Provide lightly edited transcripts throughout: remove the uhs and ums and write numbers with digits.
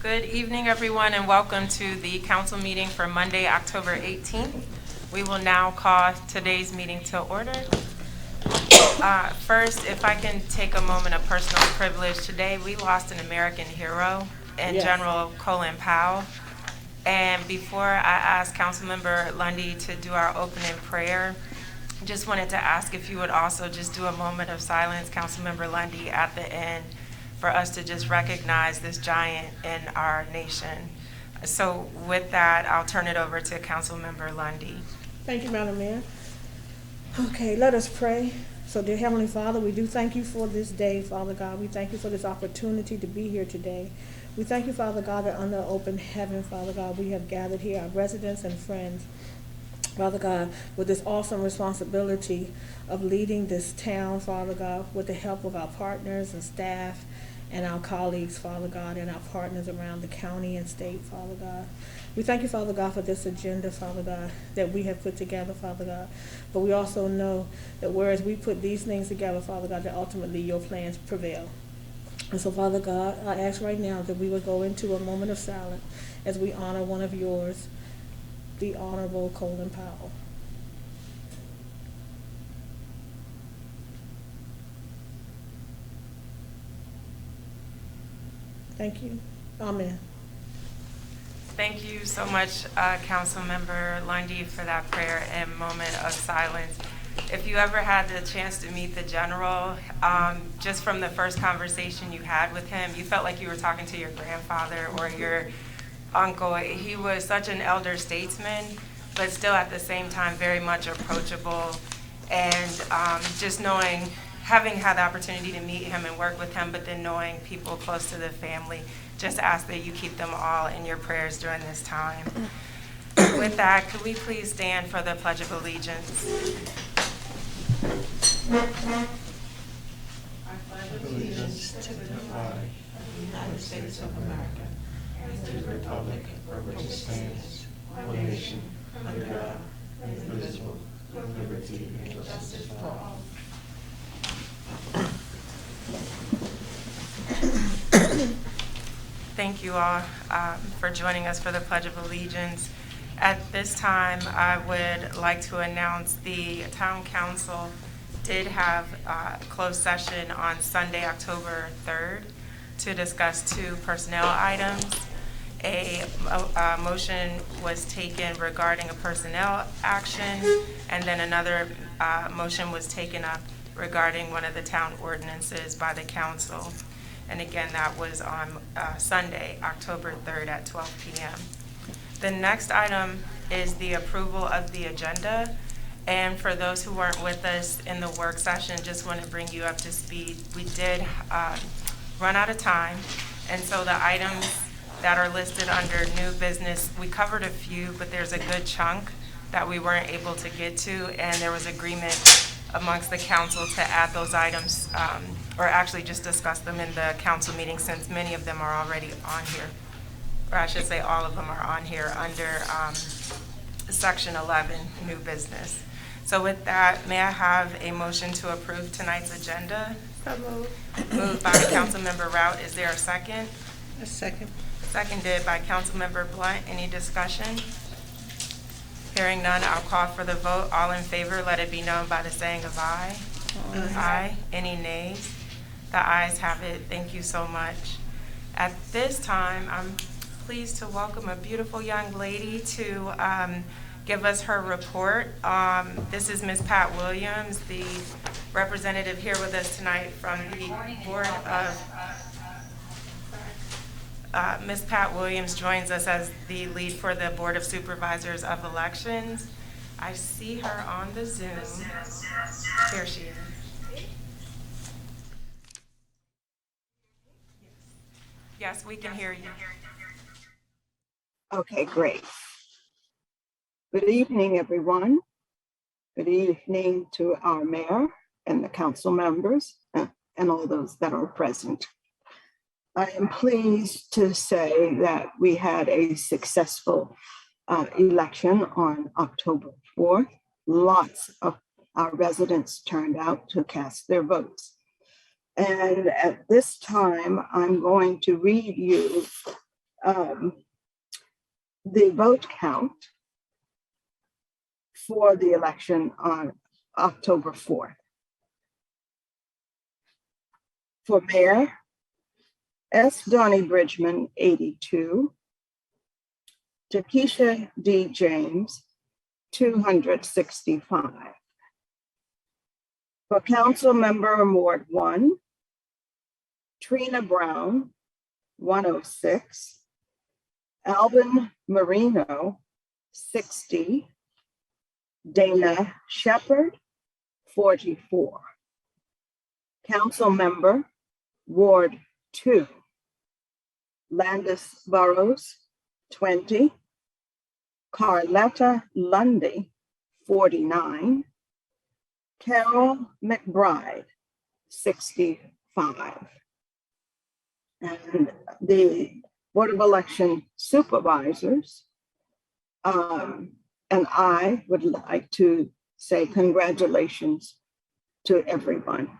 Good evening, everyone, and welcome to the council meeting for Monday, October 18th. We will now call today's meeting to order. First, if I can take a moment of personal privilege, today we lost an American hero in General Colin Powell. And before I ask Councilmember Lundy to do our opening prayer, just wanted to ask if you would also just do a moment of silence, Councilmember Lundy, at the end, for us to just recognize this giant in our nation. So with that, I'll turn it over to Councilmember Lundy. Thank you, Madam Mayor. Okay, let us pray. So, dear Heavenly Father, we do thank you for this day, Father God. We thank you for this opportunity to be here today. We thank you, Father God, that under open heaven, Father God, we have gathered here, our residents and friends, Father God, with this awesome responsibility of leading this town, Father God, with the help of our partners and staff and our colleagues, Father God, and our partners around the county and state, Father God. We thank you, Father God, for this agenda, Father God, that we have put together, Father God. But we also know that whereas we put these things together, Father God, that ultimately your plans prevail. And so, Father God, I ask right now that we would go into a moment of silence as we honor one of yours, the Honorable Colin Powell. Thank you. Amen. Thank you so much, Councilmember Lundy, for that prayer and moment of silence. If you ever had the chance to meet the general, just from the first conversation you had with him, you felt like you were talking to your grandfather or your uncle. He was such an elder statesman, but still at the same time very much approachable. And just knowing, having had the opportunity to meet him and work with him, but then knowing people close to the family, just ask that you keep them all in your prayers during this time. With that, could we please stand for the Pledge of Allegiance? I pledge allegiance to the flag of the United States of America and to the republic for which it stands, one nation, under God, indivisible, with liberty and justice for all. Thank you all for joining us for the Pledge of Allegiance. At this time, I would like to announce the Town Council did have a closed session on Sunday, October 3rd, to discuss two personnel items. A motion was taken regarding a personnel action, and then another motion was taken up regarding one of the town ordinances by the council. And again, that was on Sunday, October 3rd at 12 p.m. The next item is the approval of the agenda. And for those who weren't with us in the work session, just want to bring you up to speed. We did run out of time. And so the items that are listed under new business, we covered a few, but there's a good chunk that we weren't able to get to. And there was agreement amongst the council to add those items, or actually just discuss them in the council meeting, since many of them are already on here. Or I should say all of them are on here under section 11, new business. So with that, may I have a motion to approve tonight's agenda? So moved. Moved by Councilmember Rout. Is there a second? A second. Seconded by Councilmember Blunt. Any discussion? Hearing none, I'll call for the vote. All in favor, let it be known by the saying of aye. Aye. Aye. Any nays? The ayes have it. Thank you so much. At this time, I'm pleased to welcome a beautiful young lady to give us her report. This is Ms. Pat Williams, the representative here with us tonight from the Board of... Ms. Pat Williams joins us as the lead for the Board of Supervisors of Elections. I see her on the Zoom. There she is. Yes, we can hear you. Okay, great. Good evening, everyone. Good evening to our mayor and the council members and all those that are present. I am pleased to say that we had a successful election on October 4th. Lots of our residents turned out to cast their votes. And at this time, I'm going to read you the vote count for the election on October 4th. For mayor, S. Donnie Bridgman, 82. Takesha D. James, 265. For council member Ward 1, Trina Brown, 106. Alvin Marino, 60. Dana Shepherd, 44. Council member Ward 2, Landis Burrows, 20. Carletta Lundy, 49. Carol McBride, 65. And the Board of Election Supervisors, and I would like to say congratulations to everyone.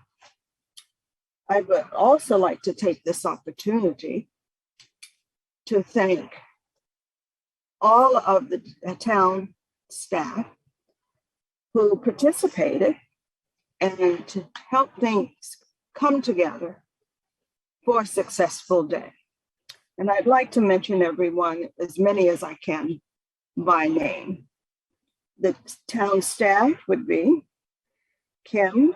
I would also like to take this opportunity to thank all of the town staff who participated and to help things come together for a successful day. And I'd like to mention everyone, as many as I can, by name. The town staff would be Kim,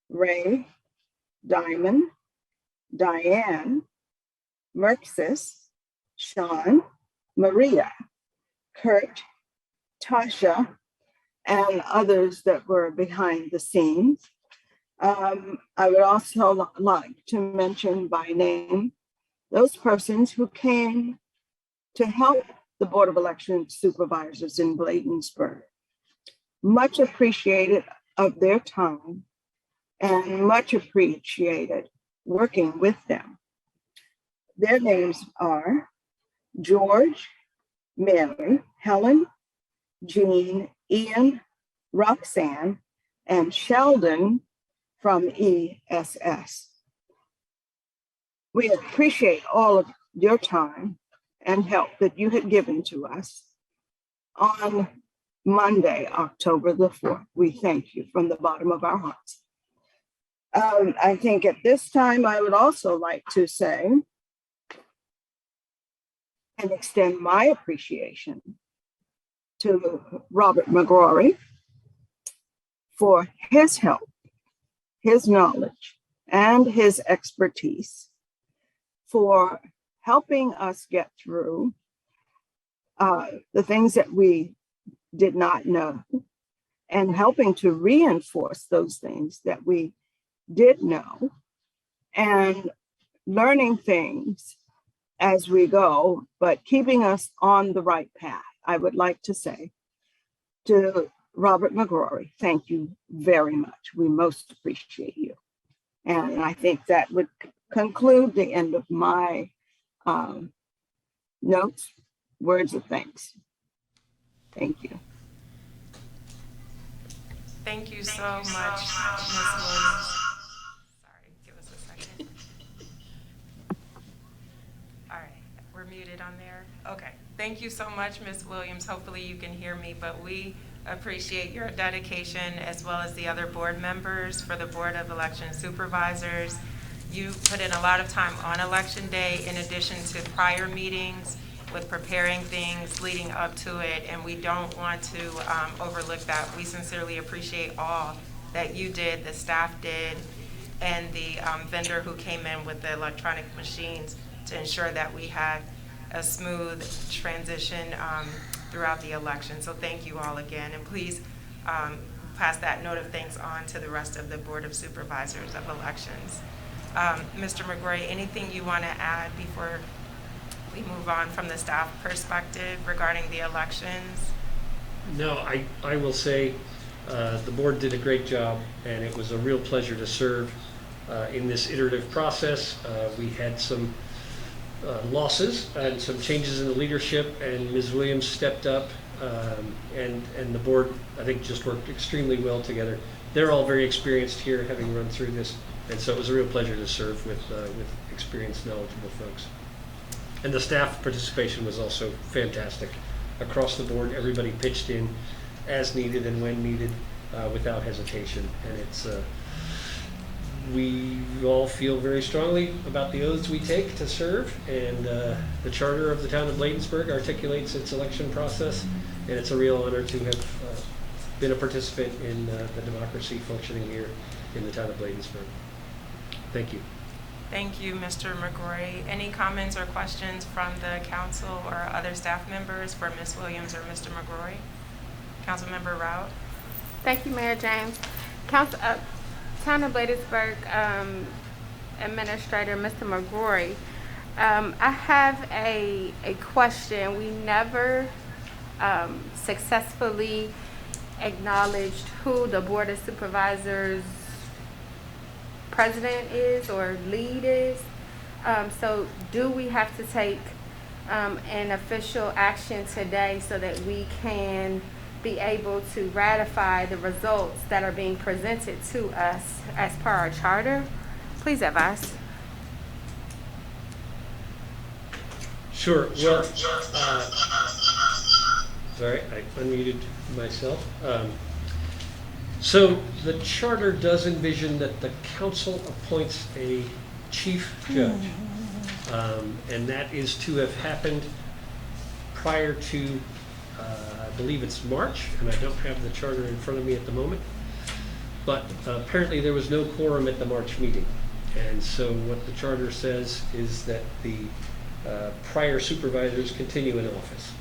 Ray, Diamond, Diane, Merxis, Sean, Maria, Kurt, Tasha, and others that were behind the scenes. I would also like to mention by name those persons who came to help the Board of Election Supervisors in Bladensburg. Much appreciated of their time and much appreciated working with them. Their names are George, Mary, Helen, Jean, Ian, Roxanne, and Sheldon from ESS. We appreciate all of your time and help that you had given to us on Monday, October the 4th. We thank you from the bottom of our hearts. I think at this time, I would also like to say and extend my appreciation to Robert McGrory for his help, his knowledge, and his expertise for helping us get through the things that we did not know and helping to reinforce those things that we did know and learning things as we go, but keeping us on the right path. I would like to say to Robert McGrory, thank you very much. We most appreciate you. And I think that would conclude the end of my notes, words of thanks. Thank you. Thank you so much, Ms. Williams. Sorry, give us a second. All right, we're muted on there. Okay, thank you so much, Ms. Williams. Hopefully you can hear me, but we appreciate your dedication as well as the other board members for the Board of Election Supervisors. You put in a lot of time on Election Day in addition to prior meetings with preparing things leading up to it, and we don't want to overlook that. We sincerely appreciate all that you did, the staff did, and the vendor who came in with the electronic machines to ensure that we had a smooth transition throughout the election. So thank you all again, and please pass that note of thanks on to the rest of the Board of Supervisors of Elections. Mr. McGrory, anything you want to add before we move on from the staff perspective regarding the elections? No, I will say the board did a great job, and it was a real pleasure to serve in this iterative process. We had some losses and some changes in the leadership, and Ms. Williams stepped up, and the board, I think, just worked extremely well together. They're all very experienced here, having run through this, and so it was a real pleasure to serve with experienced, knowledgeable folks. And the staff participation was also fantastic. Across the board, everybody pitched in as needed and when needed without hesitation. And it's we all feel very strongly about the oaths we take to serve, and the charter of the town of Bladensburg articulates its election process, and it's a real honor to have been a participant in the democracy functioning here in the town of Bladensburg. Thank you. Thank you, Mr. McGrory. Any comments or questions from the council or other staff members for Ms. Williams or Mr. McGrory? Councilmember Rout? Thank you, Mayor James. Council, Town of Bladensburg Administrator, Mr. McGrory. I have a question. We never successfully acknowledged who the Board of Supervisors president is or lead is. So do we have to take an official action today so that we can be able to ratify the results that are being presented to us as per our charter? Please advise. Sure. Well, sorry, I unmuted myself. So the charter does envision that the council appoints a chief judge, and that is to have happened prior to, I believe it's March, and I don't have the charter in front of me at the moment, but apparently there was no quorum at the March meeting. And so what the charter says is that the prior supervisors continue in office.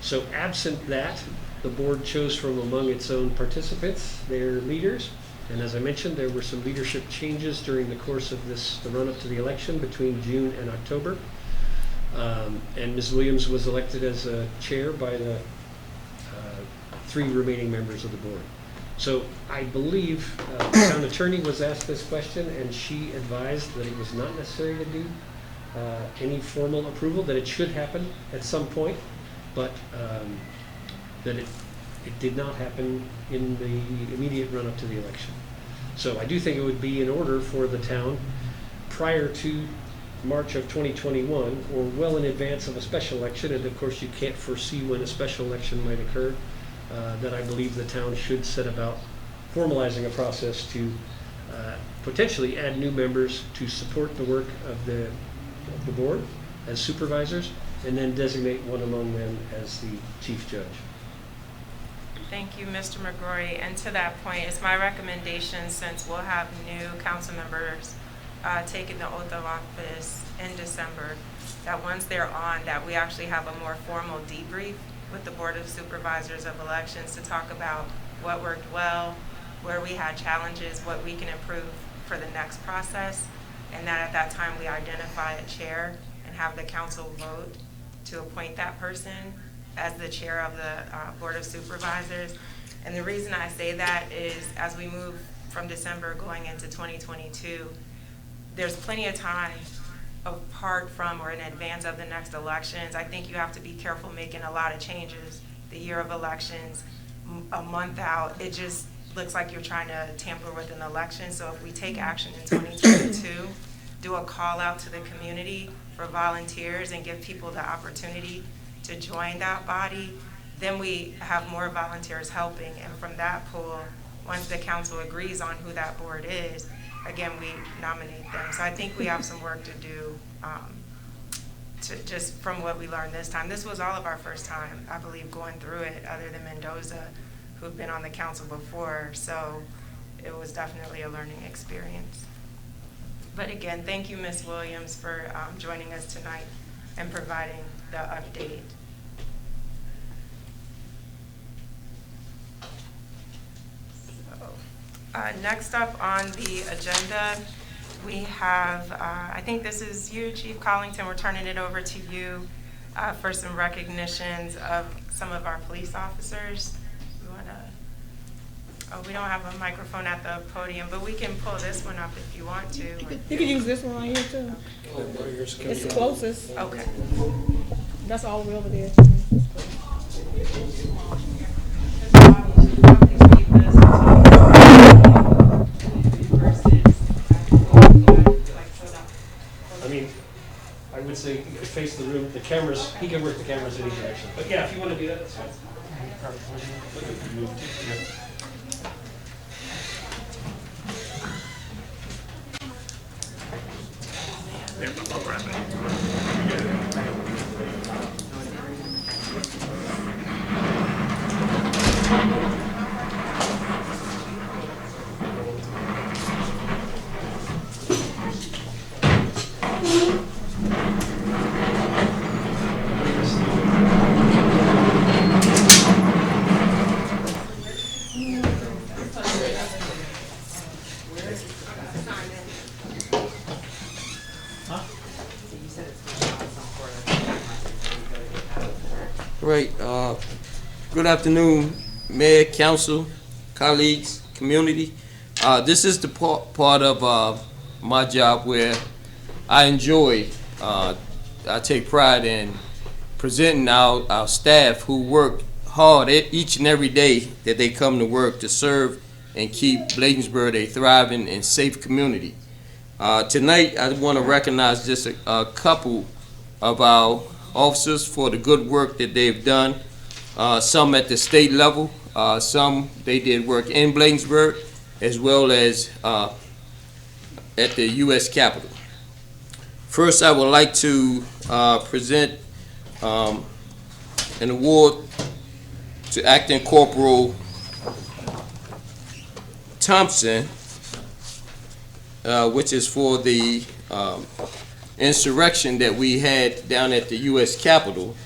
So absent that, the board chose from among its own participants, their leaders. And as I mentioned, there were some leadership changes during the course of the run-up to the election between June and October. And Ms. Williams was elected as a chair by the 3 remaining members of the board. So I believe the town attorney was asked this question, and she advised that it was not necessary to do any formal approval, that it should happen at some point, but that it did not happen in the immediate run-up to the election. So I do think it would be in order for the town, prior to March of 2021, or well in advance of a special election, and of course you can't foresee when a special election might occur, that I believe the town should set about formalizing a process to potentially add new members to support the work of the board as supervisors, and then designate one among them as the chief judge. Thank you, Mr. McGrory. And to that point, it's my recommendation, since we'll have new council members taking the oath of office in December, that once they're on, that we actually have a more formal debrief with the Board of Supervisors of Elections to talk about what worked well, where we had challenges, what we can improve for the next process, and that at that time we identify a chair and have the council vote to appoint that person as the chair of the Board of Supervisors. And the reason I say that is, as we move from December going into 2022, there's plenty of time apart from or in advance of the next elections. I think you have to be careful making a lot of changes the year of elections, a month out. It just looks like you're trying to tamper with an election. So if we take action in 2022, do a call out to the community for volunteers and give people the opportunity to join that body, then we have more volunteers helping. And from that pool, once the council agrees on who that board is, again, we nominate them. So I think we have some work to do to just from what we learned this time. This was all of our first time, I believe, going through it, other than Mendoza, who've been on the council before. So it was definitely a learning experience. But again, thank you, Ms. Williams, for joining us tonight and providing the update. Next up on the agenda, we have, I think this is you, Chief Collington. We're turning it over to you for some recognitions of some of our police officers. We want to, oh, we don't have a microphone at the podium, but we can pull this one up if you want to. You can use this one right here too. It's the closest. Okay. That's all the way over there. I mean, I would say face the room, the cameras, he can work the cameras any direction. But yeah, if you want to do that, that's fine. Right. Good afternoon, Mayor, Council, colleagues, community. This is the part of my job where I enjoy, I take pride in presenting our staff who work hard each and every day that they come to work to serve and keep Bladensburg a thriving and safe community. Tonight, I want to recognize just a couple of our officers for the good work that they've done. Some at the state level, some they did work in Bladensburg, as well as at the U.S. Capitol. First, I would like to present an award to Acting Corporal Thompson, which is for the insurrection that we had down at the U.S. Capitol.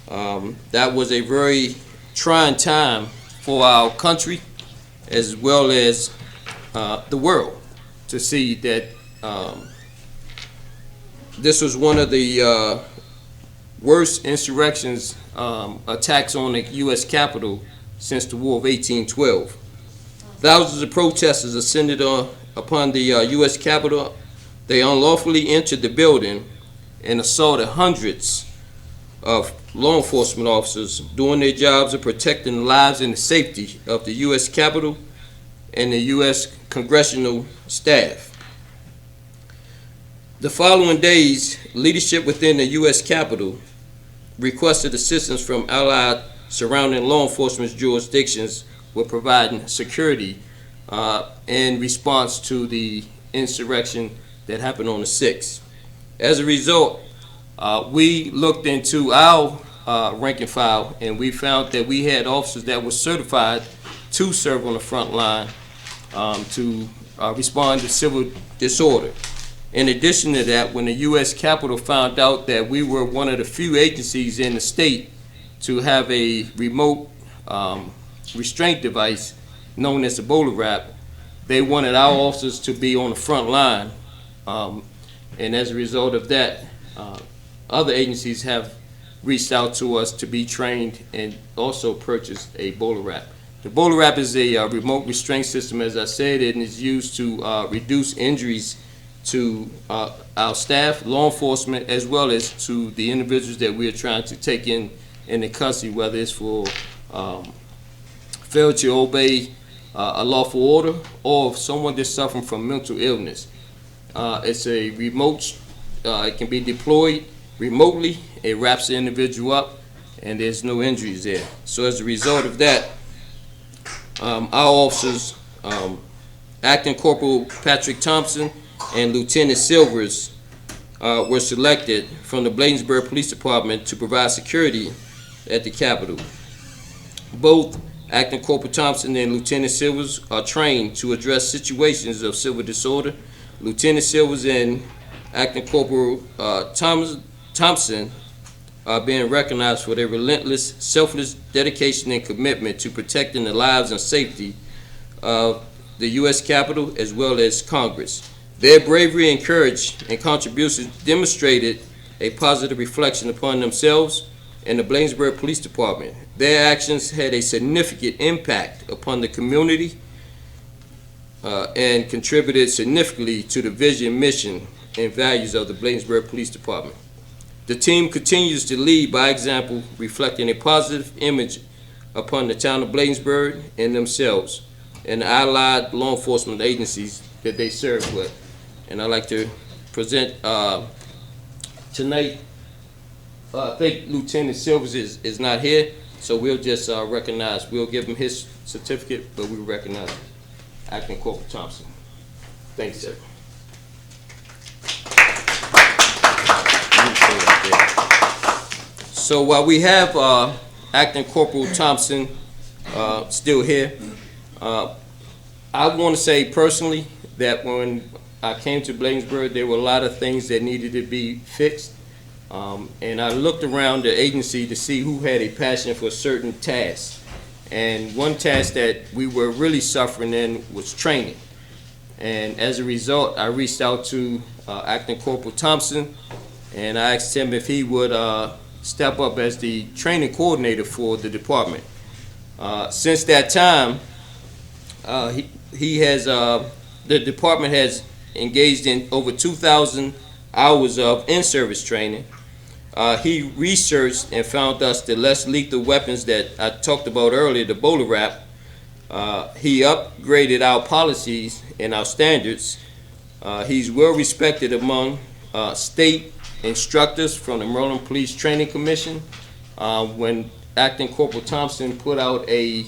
That was a very trying time for our country as well as the world to see that this was one of the worst insurrections, attacks on the U.S. Capitol since the War of 1812. Thousands of protesters ascended upon the U.S. Capitol. They unlawfully entered the building and assaulted hundreds of law enforcement officers doing their jobs of protecting the lives and the safety of the U.S. Capitol and the U.S. congressional staff. The following days, leadership within the U.S. Capitol requested assistance from allied surrounding law enforcement jurisdictions with providing security in response to the insurrection that happened on the 6th. As a result, we looked into our rank and file, and we found that we had officers that were certified to serve on the front line to respond to civil disorder. In addition to that, when the U.S. Capitol found out that we were one of the few agencies in the state to have a remote restraint device known as the bowler wrap, they wanted our officers to be on the front line. And as a result of that, other agencies have reached out to us to be trained and also purchased a bowler wrap. The bowler wrap is a remote restraint system, as I said, and is used to reduce injuries to our staff, law enforcement, as well as to the individuals that we are trying to take in the custody, whether it's for failure to obey a lawful order or someone that's suffering from mental illness. It's a remote, it can be deployed remotely. It wraps the individual up and there's no injuries there. So as a result of that, our officers, Acting Corporal Patrick Thompson and Lieutenant Silvers, were selected from the Bladensburg Police Department to provide security at the Capitol. Both Acting Corporal Thompson and Lieutenant Silvers are trained to address situations of civil disorder. Lieutenant Silvers and Acting Corporal Thompson are being recognized for their relentless, selfless dedication and commitment to protecting the lives and safety of the U.S. Capitol as well as Congress. Their bravery and courage and contributions demonstrated a positive reflection upon themselves and the Bladensburg Police Department. Their actions had a significant impact upon the community and contributed significantly to the vision, mission, and values of the Bladensburg Police Department. The team continues to lead by example, reflecting a positive image upon the town of Bladensburg and themselves and the allied law enforcement agencies that they serve with. And I'd like to present tonight I think Lieutenant Silvers is not here, so we'll just recognize, we'll give him his certificate, but we recognize Acting Corporal Thompson. Thanks, sir. So while we have Acting Corporal Thompson still here, I want to say personally that when I came to Bladensburg, there were a lot of things that needed to be fixed. And I looked around the agency to see who had a passion for certain tasks. And one task that we were really suffering in was training. And as a result, I reached out to Acting Corporal Thompson, and I asked him if he would step up as the training coordinator for the department. Since that time, the department has engaged in over 2,000 hours of in-service training. He researched and found us the less lethal weapons that I talked about earlier, the bowler wrap. He upgraded our policies and our standards. He's well respected among state instructors from the Maryland Police Training Commission. When Acting Corporal Thompson put out a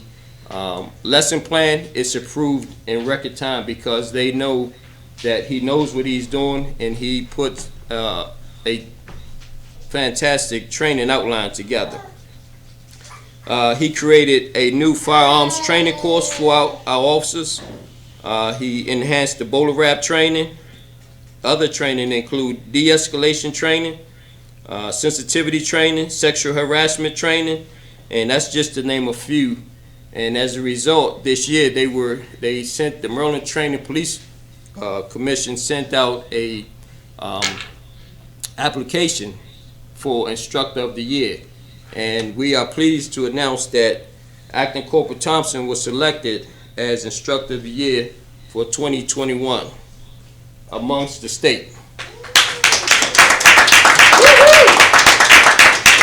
lesson plan, it's approved in record time because they know that he knows what he's doing, and he puts a fantastic training outline together. He created a new firearms training course for our officers. He enhanced the bowler wrap training. Other training include de-escalation training, sensitivity training, sexual harassment training, and that's just to name a few. And as a result, this year they sent the Maryland Training Police Commission sent out a application for Instructor of the Year. And we are pleased to announce that Acting Corporal Thompson was selected as Instructor of the Year for 2021 amongst the state.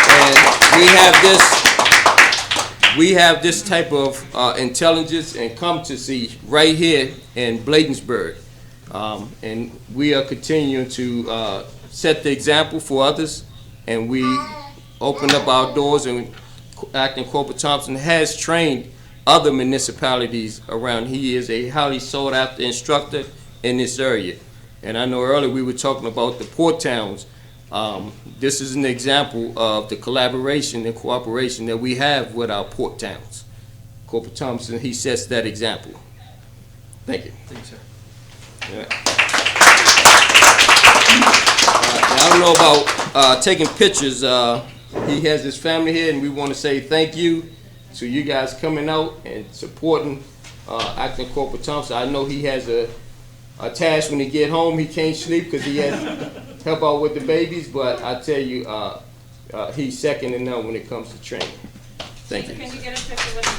And we have this type of intelligence and competency right here in Bladensburg. And we are continuing to set the example for others, and we open up our doors, and Acting Corporal Thompson has trained other municipalities around. He is a highly sought after instructor in this area. And I know earlier we were talking about the port towns. This is an example of the collaboration and cooperation that we have with our port towns. Corporal Thompson, he sets that example. Thank you. Thank you, sir. Yeah. I don't know about taking pictures. He has his family here, and we want to say thank you to you guys coming out and supporting Acting Corporal Thompson. I know he has a task when he get home. He can't sleep because he has to help out with the babies, but I tell you, he's second to none when it comes to training. Thank you. Can you get a picture with him?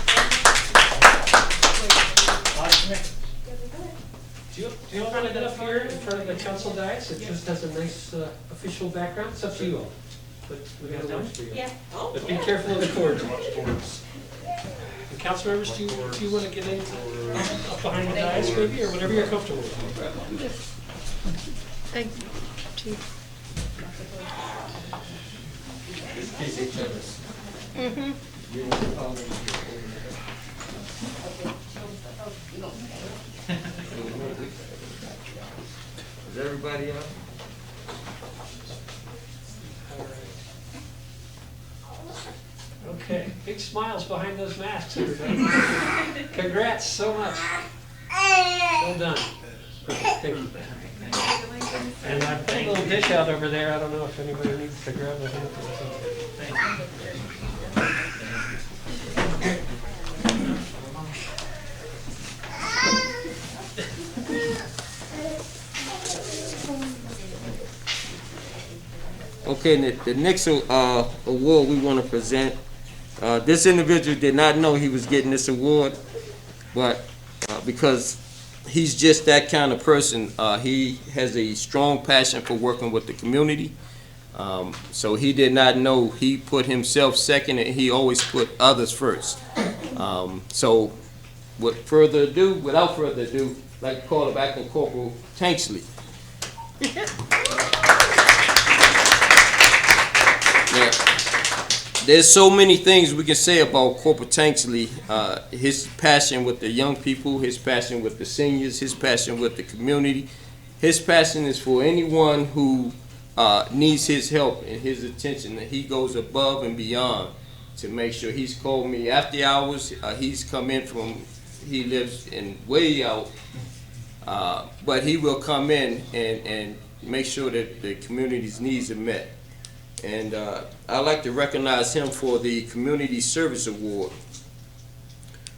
Do you all want to get up here in front of the council dais? It just has a nice official background. It's up to you all. But we got to watch for you. Yeah. But be careful of the cords. And council members, do you want to get in up behind the dais maybe, or whatever you're comfortable with? Thank you, Chief. Is everybody up? Okay, big smiles behind those masks, everybody. Congrats so much. Well done. Perfect, thank you. And I put a little dish out over there. I don't know if anybody needs to grab a hand or something. Thank you. Okay, the next award we want to present, this individual did not know he was getting this award, but because he's just that kind of person, he has a strong passion for working with the community. So he did not know he put himself second, and he always put others first. So without further ado, I'd like to call up Acting Corporal Tanksley. Yeah. there's so many things we can say about Corporal Tanksley. His passion with the young people, his passion with the seniors, his passion with the community. His passion is for anyone who needs his help and his attention. He goes above and beyond to make sure. He's called me after hours. He's come in from, he lives in way out, but he will come in and make sure that the community's needs are met. And I'd like to recognize him for the Community Service Award.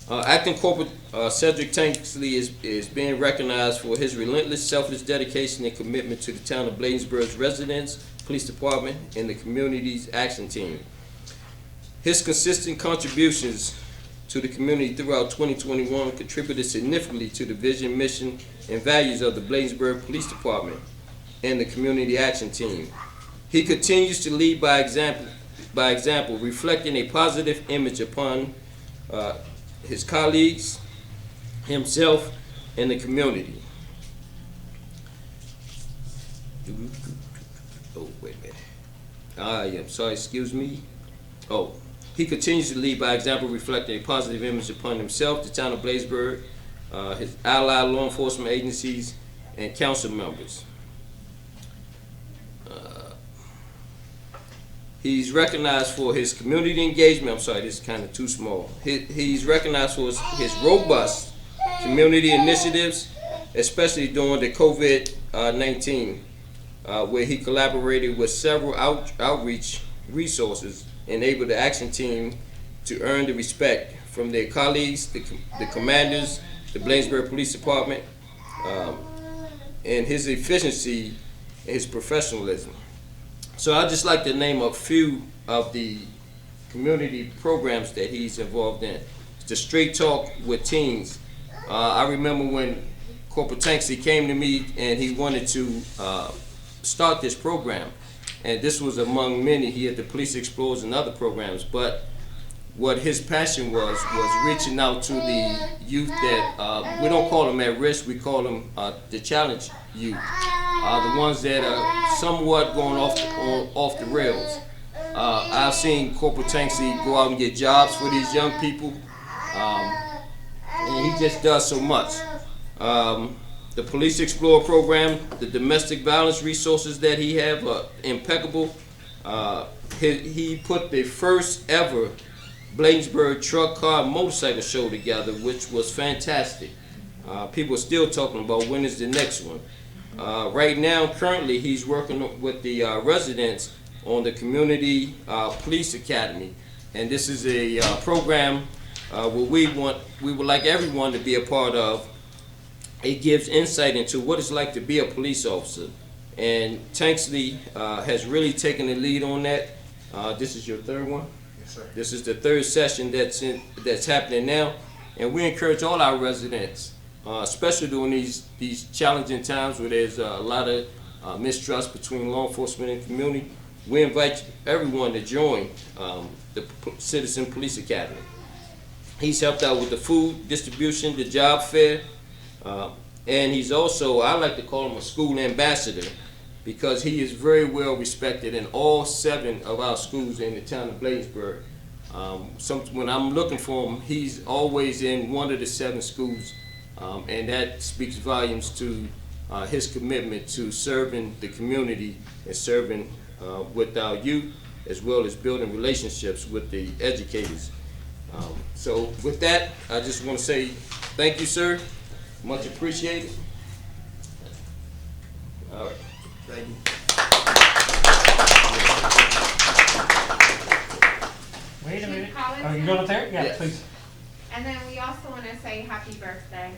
Acting Corporal Cedric Tanksley is being recognized for his relentless, selfless dedication and commitment to the town of Bladensburg's residents, police department, and the community's action team. His consistent contributions to the community throughout 2021 contributed significantly to the vision, mission, and values of the Bladensburg Police Department and the community action team. He continues to lead by example, reflecting a positive image upon his colleagues, himself, and the community. Oh, wait a minute. I am sorry, excuse me. Oh, he continues to lead by example, reflecting a positive image upon himself, the town of Bladensburg, his allied law enforcement agencies, and council members. He's recognized for his community engagement. I'm sorry, this is kind of too small. He's recognized for his robust community initiatives, especially during the COVID-19, where he collaborated with several outreach resources, enabled the action team to earn the respect from their colleagues, the commanders, the Bladensburg Police Department, and his efficiency and his professionalism. So I'd just like to name a few of the community programs that he's involved in. The Straight Talk with Teens. I remember when Corporal Tanksley came to me and he wanted to start this program. And this was among many. He had the Police Explorers and other programs. But what his passion was reaching out to the youth that, we don't call them at risk, we call them the challenge youth. The ones that are somewhat going off the rails. I've seen Corporal Tanksley go out and get jobs for these young people, and he just does so much. The Police Explorer program, the domestic violence resources that he have are impeccable. He put the first ever Bladensburg truck, car, motorcycle show together, which was fantastic. People are still talking about when is the next one. Right now, currently, he's working with the residents on the Community Police Academy. And this is a program where we would like everyone to be a part of. It gives insight into what it's like to be a police officer. And Tanksley has really taken the lead on that. This is your third one? Yes, sir. This is the third session that's happening now. And we encourage all our residents, especially during these challenging times where there's a lot of mistrust between law enforcement and community. We invite everyone to join the Citizen Police Academy. He's helped out with the food distribution, the job fair, and he's also, I like to call him a school ambassador, because he is very well respected in all 7 of our schools in the town of Bladensburg. When I'm looking for him, he's always in one of the 7 schools. And that speaks volumes to his commitment to serving the community and serving with our youth, as well as building relationships with the educators. So with that, I just want to say thank you, sir. Much appreciated. All right. Thank you. Wait a minute. Collins? Oh, you going up there? Yeah, Yes. please. And then we also want to say happy birthday.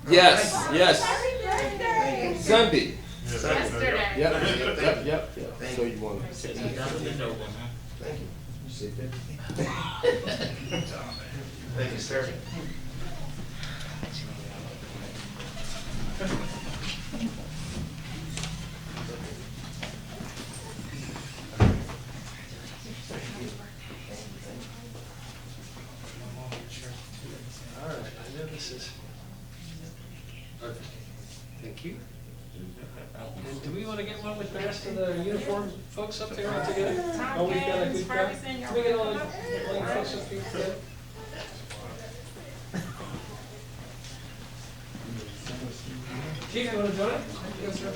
Yes, yes. Happy birthday! Sunday. Yesterday. Yep. So you want to take it? Thank you. Thank you, sir. All right, I know this is. Thank you. And do we want to get one with the rest of the uniform folks up there all together? Oh, we've got a good crowd. Can we get all the folks up here together? Chief, you want to join us? Yes, sir.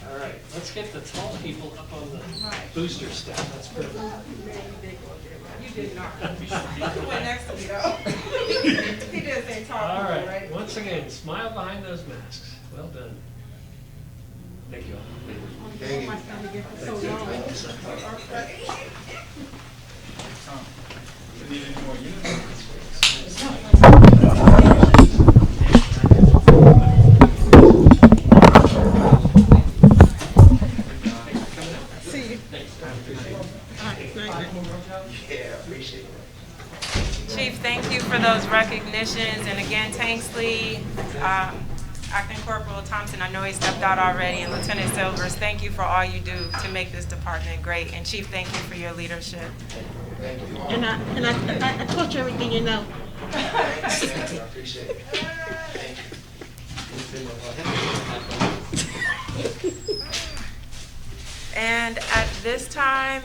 All right, let's get the tall people up on the booster step. That's perfect. You did not. You went next to me though. He did say talk. All right, once again, smile behind those masks. Well done. Thank you all. Chief, thank you for those recognitions, and again, Tanksley, Acting Corporal Thompson, I know he stepped out already, and Lieutenant Silvers, thank you for all you do to make this department great, and Chief, thank you for your leadership. And I coach everything you know. I appreciate it. Thank you. And at this time,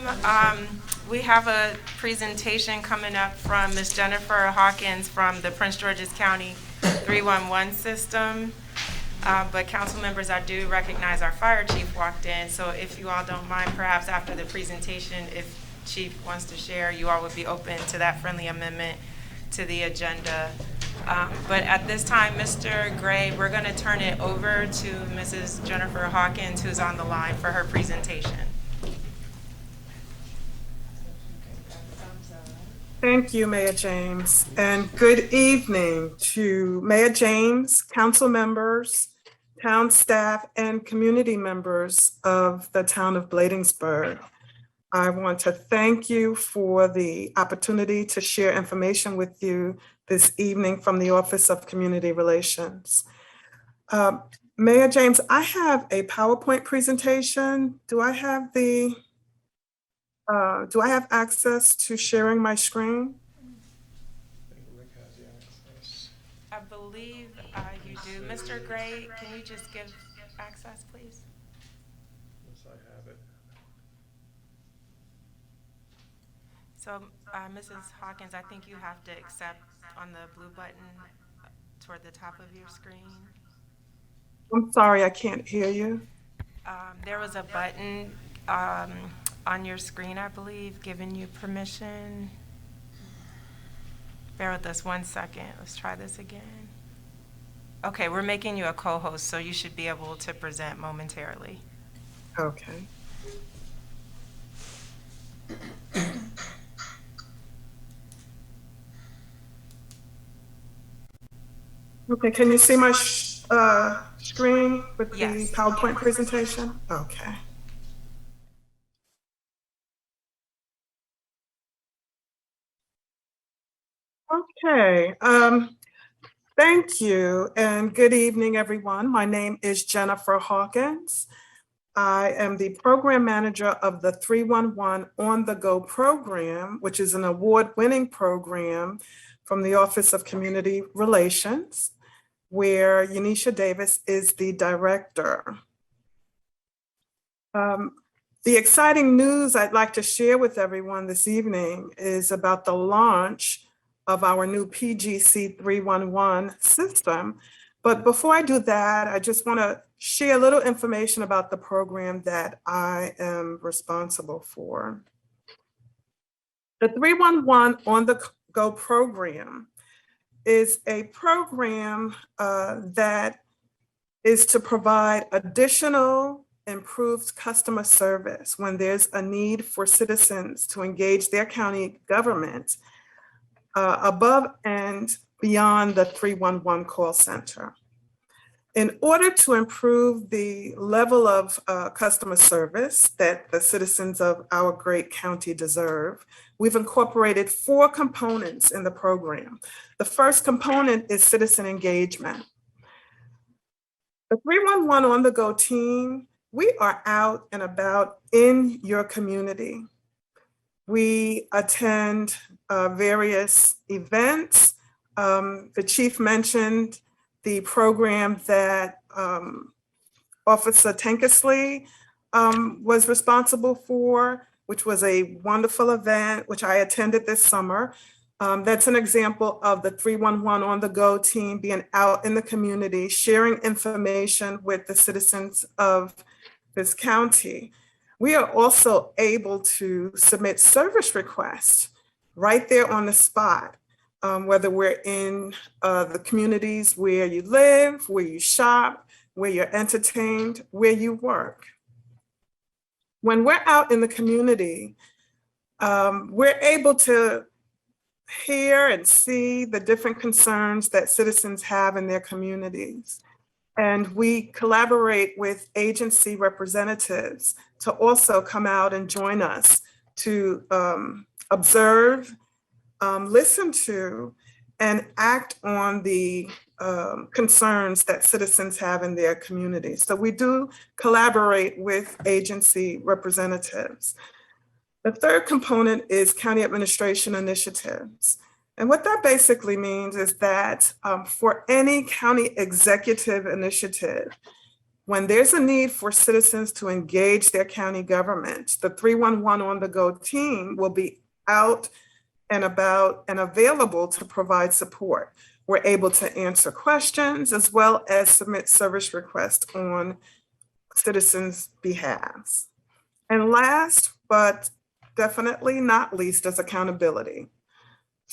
we have a presentation coming up from Ms. Jennifer Hawkins from the Prince George's County 311 system. But council members, I do recognize our fire chief walked in, so if you all don't mind, perhaps after the presentation, if Chief wants to share, you all would be open to that friendly amendment to the agenda. But at this time, Mr. Gray, we're going to turn it over to Mrs. Jennifer Hawkins, who's on the line for her presentation. Thank you, Mayor James, and good evening to Mayor James, council members, town staff, and community members of the town of Bladensburg. I want to thank you for the opportunity to share information with you this evening from the Office of Community Relations. Mayor James, I have a PowerPoint presentation. Do I have access to sharing my screen? I believe you do. Mr. Gray, can you just give access, please? Yes, I have it. So, Mrs. Hawkins, I think you have to accept on the blue button toward the top of your screen. I'm sorry, I can't hear you. There was a button on your screen, I believe, giving you permission. Bear with us 1 second. Let's try this again. Okay, we're making you a co-host, so you should be able to present momentarily. Okay. Okay, can you see my screen with the Yes. PowerPoint presentation? Okay. Okay, thank you and good evening, everyone. My name is Jennifer Hawkins. I am the program manager of the 311 On the Go program, which is an award-winning program from the Office of Community Relations, where Yanisha Davis is the director. The exciting news I'd like to share with everyone this evening is about the launch of our new PGC 311 system. But before I do that, I just want to share a little information about the program that I am responsible for. The 311 On the Go program is a program that is to provide additional improved customer service when there's a need for citizens to engage their county government above and beyond the 311 call center. In order to improve the level of customer service that the citizens of our great county deserve, we've incorporated 4 components in the program. The first component is citizen engagement. The 311 On the Go team, we are out and about in your community. We attend various events. The chief mentioned the program that Officer Tankersley was responsible for, which was a wonderful event, which I attended this summer. That's an example of the 311 on the go team being out in the community, sharing information with the citizens of this county. We are also able to submit service requests right there on the spot, whether we're in the communities where you live, where you shop, where you're entertained, where you work. When we're out in the community, we're able to hear and see the different concerns that citizens have in their communities. And we collaborate with agency representatives to also come out and join us to observe, listen to, and act on the concerns that citizens have in their communities. So we do collaborate with agency representatives. The third component is county administration initiatives. And what that basically means is that for any county executive initiative, when there's a need for citizens to engage their county government, the 311 on the go team will be out and about and available to provide support. We're able to answer questions as well as submit service requests on citizens' behalves. And last, but definitely not least, is accountability.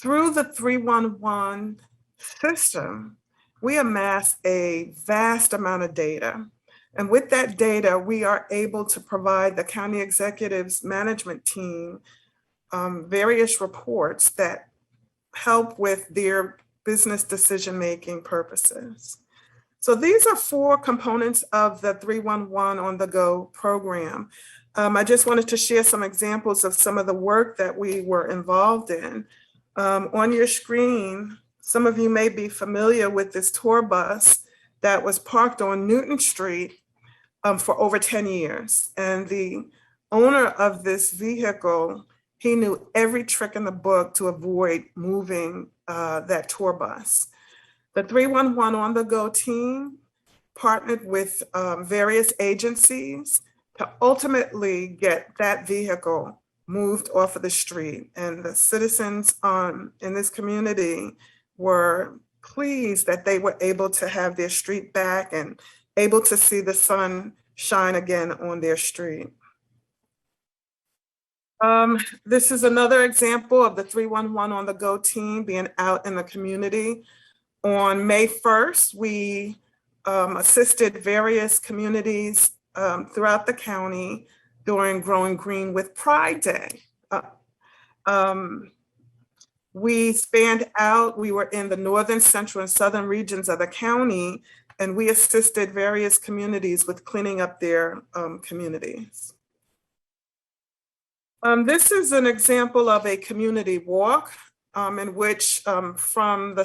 Through the 311 system, we amass a vast amount of data. And with that data, we are able to provide the county executive's management team various reports that help with their business decision-making purposes. So these are 4 components of the 311 on the go program. I just wanted to share some examples of some of the work that we were involved in. On your screen, some of you may be familiar with this tour bus that was parked on Newton Street for over 10 years. And the owner of this vehicle, he knew every trick in the book to avoid moving that tour bus. The 311 on the go team partnered with various agencies to ultimately get that vehicle moved off of the street. And the citizens in this community were pleased that they were able to have their street back and able to see the sun shine again on their street. This is another example of the 311 on the go team being out in the community. On May 1st, we assisted various communities throughout the county during Growing Green with Pride Day. We spanned out, we were in the northern, central, and southern regions of the county, and we assisted various communities with cleaning up their communities. This is an example of a community walk in which from the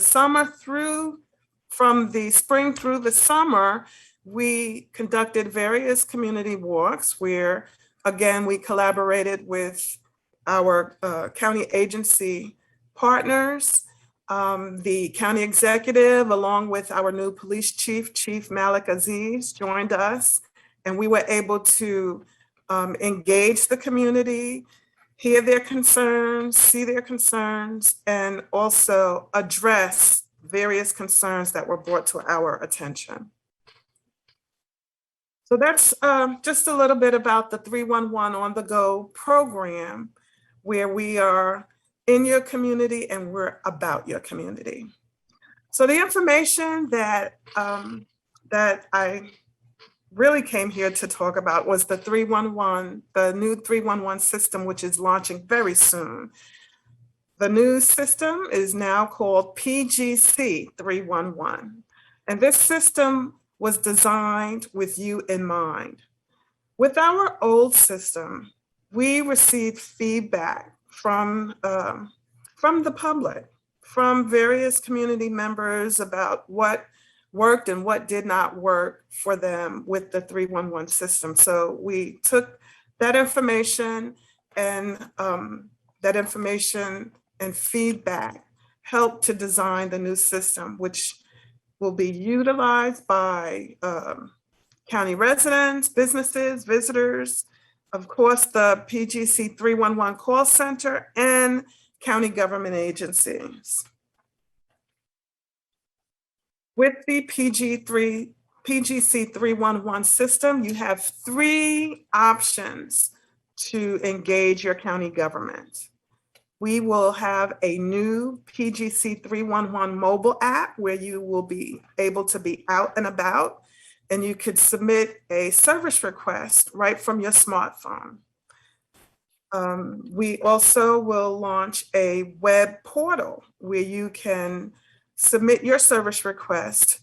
spring through the summer, we conducted various community walks where, again, we collaborated with our county agency partners, the county executive, along with our new police chief, Chief Malik Aziz, joined us, and we were able to engage the community, hear their concerns, see their concerns, and also address various concerns that were brought to our attention. So that's just a little bit about the 311 on the go program, where we are in your community and we're about your community. So the information that I really came here to talk about was the 311, the new 311 system, which is launching very soon. The new system is now called PGC 311. And this system was designed with you in mind. With our old system, we received feedback from the public, from various community members about what worked and what did not work for them with the 311 system. So we took that information and feedback helped to design the new system, which will be utilized by county residents, businesses, visitors, of course, the PGC 311 call center, and county government agencies. With the PGC 311 system, you have 3 options to engage your county government. We will have a new PGC 311 mobile app where you will be able to be out and about, and you could submit a service request right from your smartphone. We also will launch a web portal where you can submit your service request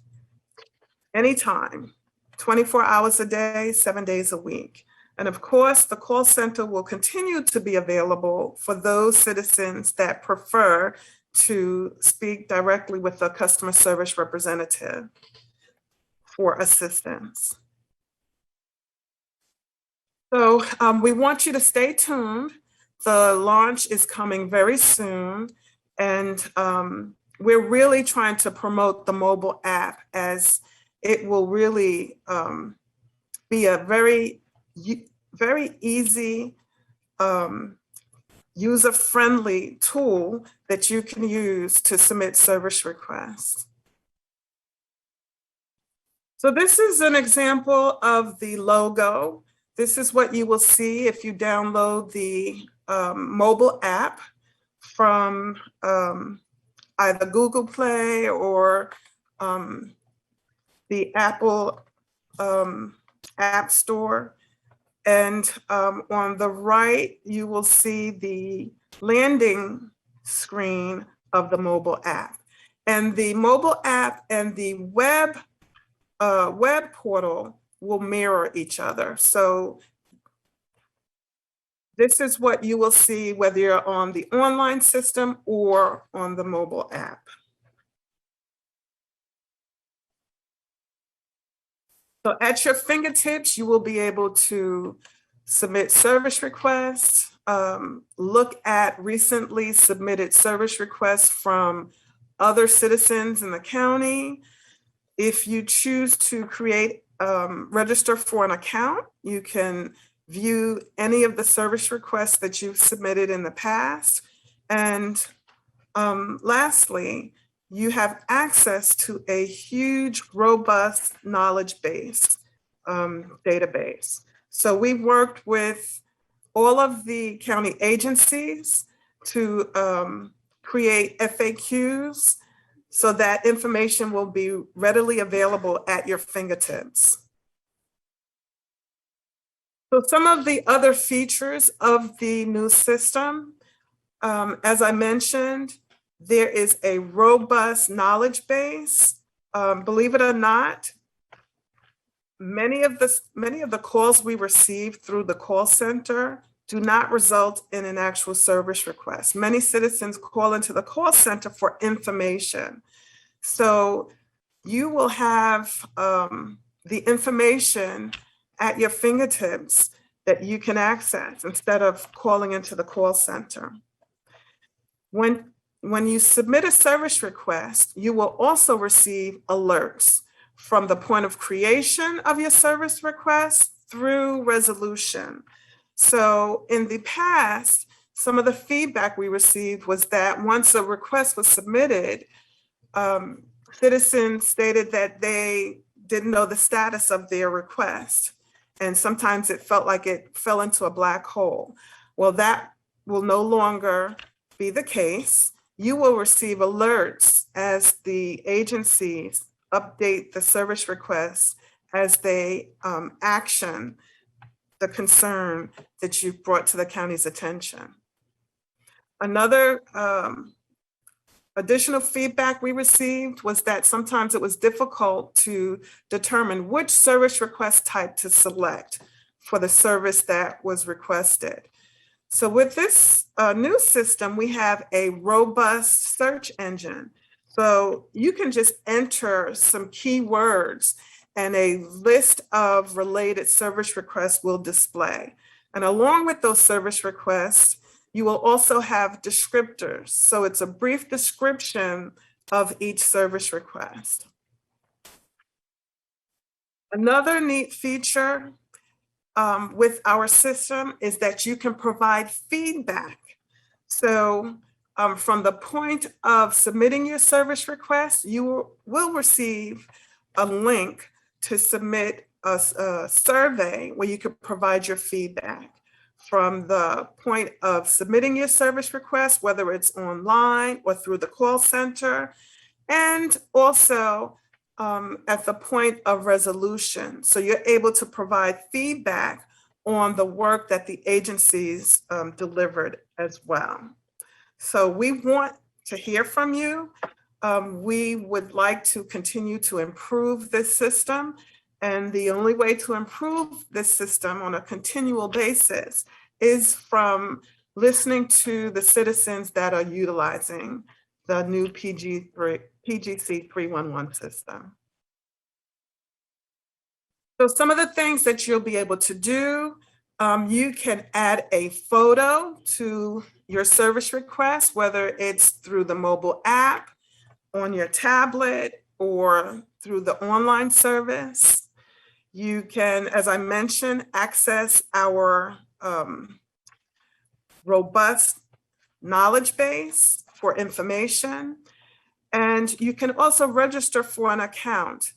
anytime, 24 hours a day, 7 days a week. And of course, the call center will continue to be available for those citizens that prefer to speak directly with the customer service representative for assistance. So we want you to stay tuned. The launch is coming very soon, and we're really trying to promote the mobile app, as it will really be a very easy, user-friendly tool that you can use to submit service requests. So this is an example of the logo. This is what you will see if you download the mobile app from either Google Play or the Apple App Store. And on the right, you will see the landing screen of the mobile app. And the mobile app and the web portal will mirror each other. So this is what you will see whether you're on the online system or on the mobile app. So at your fingertips, you will be able to submit service requests, look at recently submitted service requests from other citizens in the county. If you choose to register for an account, you can view any of the service requests that you've submitted in the past. And lastly, you have access to a huge, robust knowledge base database. So we've worked with all of the county agencies to create FAQs so that information will be readily available at your fingertips. So some of the other features of the new system, as I mentioned, there is a robust knowledge base. Believe it or not, many of the calls we receive through the call center do not result in an actual service request. Many citizens call into the call center for information. So you will have the information at your fingertips that you can access instead of calling into the call center. When you submit a service request, you will also receive alerts from the point of creation of your service request through resolution. So in the past, some of the feedback we received was that once a request was submitted, citizens stated that they didn't know the status of their request. And sometimes it felt like it fell into a black hole. Well, that will no longer be the case. You will receive alerts as the agencies update the service requests as they action the concern that you've brought to the county's attention. Another additional feedback we received was that sometimes it was difficult to determine which service request type to select for the service that was requested. So with this new system, we have a robust search engine. So you can just enter some keywords and a list of related service requests will display. And along with those service requests, you will also have descriptors. So it's a brief description of each service request. Another neat feature with our system is that you can provide feedback. So from the point of submitting your service request, you will receive a link to submit a survey where you can provide your feedback. From the point of submitting your service request, whether it's online or through the call center, and also at the point of resolution. So you're able to provide feedback on the work that the agencies delivered as well. So we want to hear from you. We would like to continue to improve this system. And the only way to improve this system on a continual basis is from listening to the citizens that are utilizing the new PGC 311 system. So some of the things that you'll be able to do, you can add a photo to your service request, whether it's through the mobile app, on your tablet, or through the online service. You can, as I mentioned, access our robust knowledge base for information. And you can also register for an account.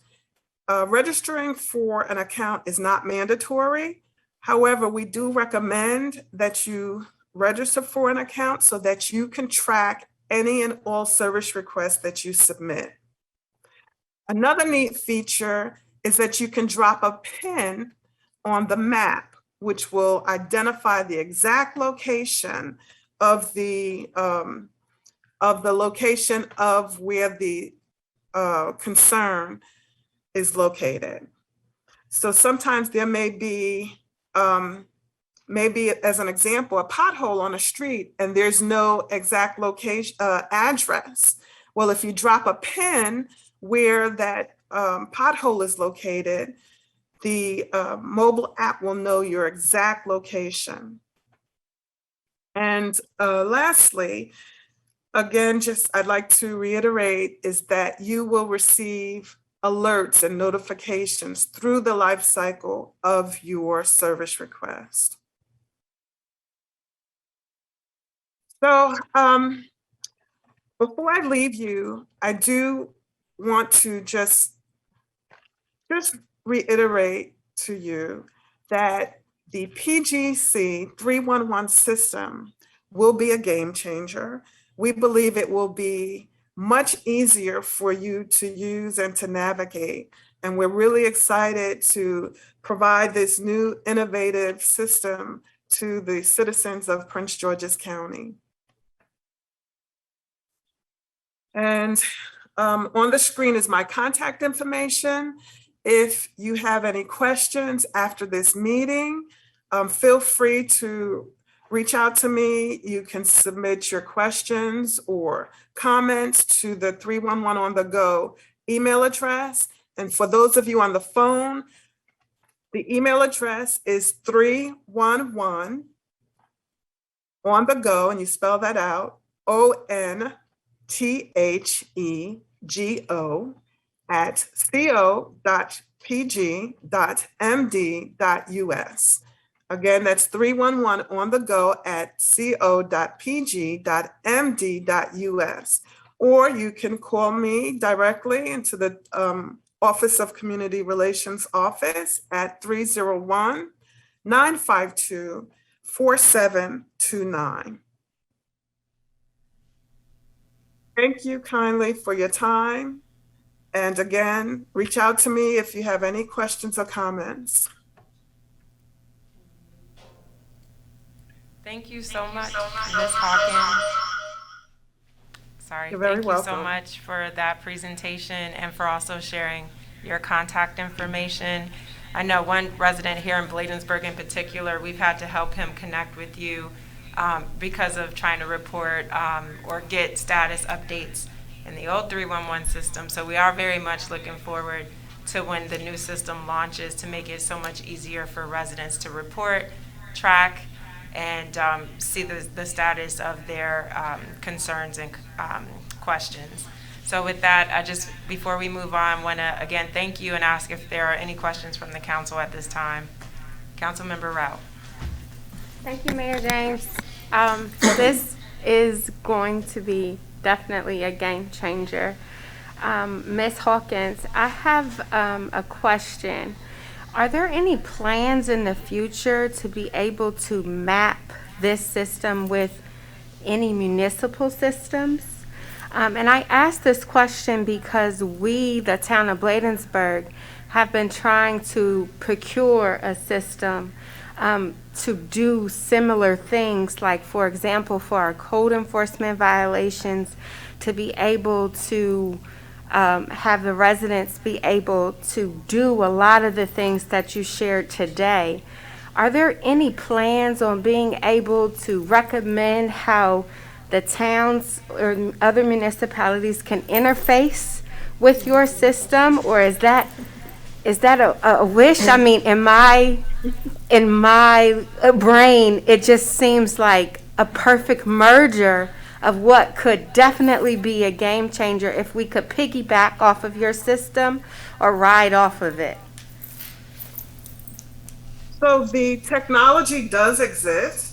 Registering for an account is not mandatory. However, we do recommend that you register for an account so that you can track any and all service requests that you submit. Another neat feature is that you can drop a pin on the map, which will identify the exact location of the location of where the concern is located. So sometimes there may be, maybe as an example, a pothole on a street and there's no exact location, address. Well, if you drop a pin where that pothole is located, the mobile app will know your exact location. And lastly, again, I'd like to reiterate is that you will receive alerts and notifications through the life cycle of your service request. So before I leave you, I do want to just reiterate to you that the PGC 311 system will be a game changer. We believe it will be much easier for you to use and to navigate. And we're really excited to provide this new innovative system to the citizens of Prince George's County. And on the screen is my contact information. If you have any questions after this meeting, feel free to reach out to me. You can submit your questions or comments to the 311 on the go email address. And for those of you on the phone, the email address is 311 on the go, and you spell that out, ONTHEGO @co.pg.md.us. Again, that's 311 on the go @co.pg.md.us. Or you can call me directly into the Office of Community Relations office at 301-952-4729. Thank you kindly for your time. And again, reach out to me if you have any questions or comments. Thank you so much, Ms. Hawkins. Sorry, You're very thank you so welcome. much for that presentation and for also sharing your contact information. I know one resident here in Bladensburg in particular, we've had to help him connect with you because of trying to report or get status updates in the old 311 system. So we are very much looking forward to when the new system launches to make it so much easier for residents to report, track, and see the status of their concerns and questions. So with that, I just, before we move on, want to again thank you and ask if there are any questions from the council at this time. Councilmember Rao. Thank you, Mayor James. This is going to be definitely a game changer. Ms. Hawkins, I have a question. Are there any plans in the future to be able to map this system with any municipal systems? And I ask this question because we, the town of Bladensburg, have been trying to procure a system to do similar things, like, for example, for our code enforcement violations, to be able to have the residents be able to do a lot of the things that you shared today. Are there any plans on being able to recommend how the towns or other municipalities can interface with your system, or is that a wish? I mean, in my brain, it just seems like a perfect merger of what could definitely be a game changer if we could piggyback off of your system or ride off of it. So the technology does exist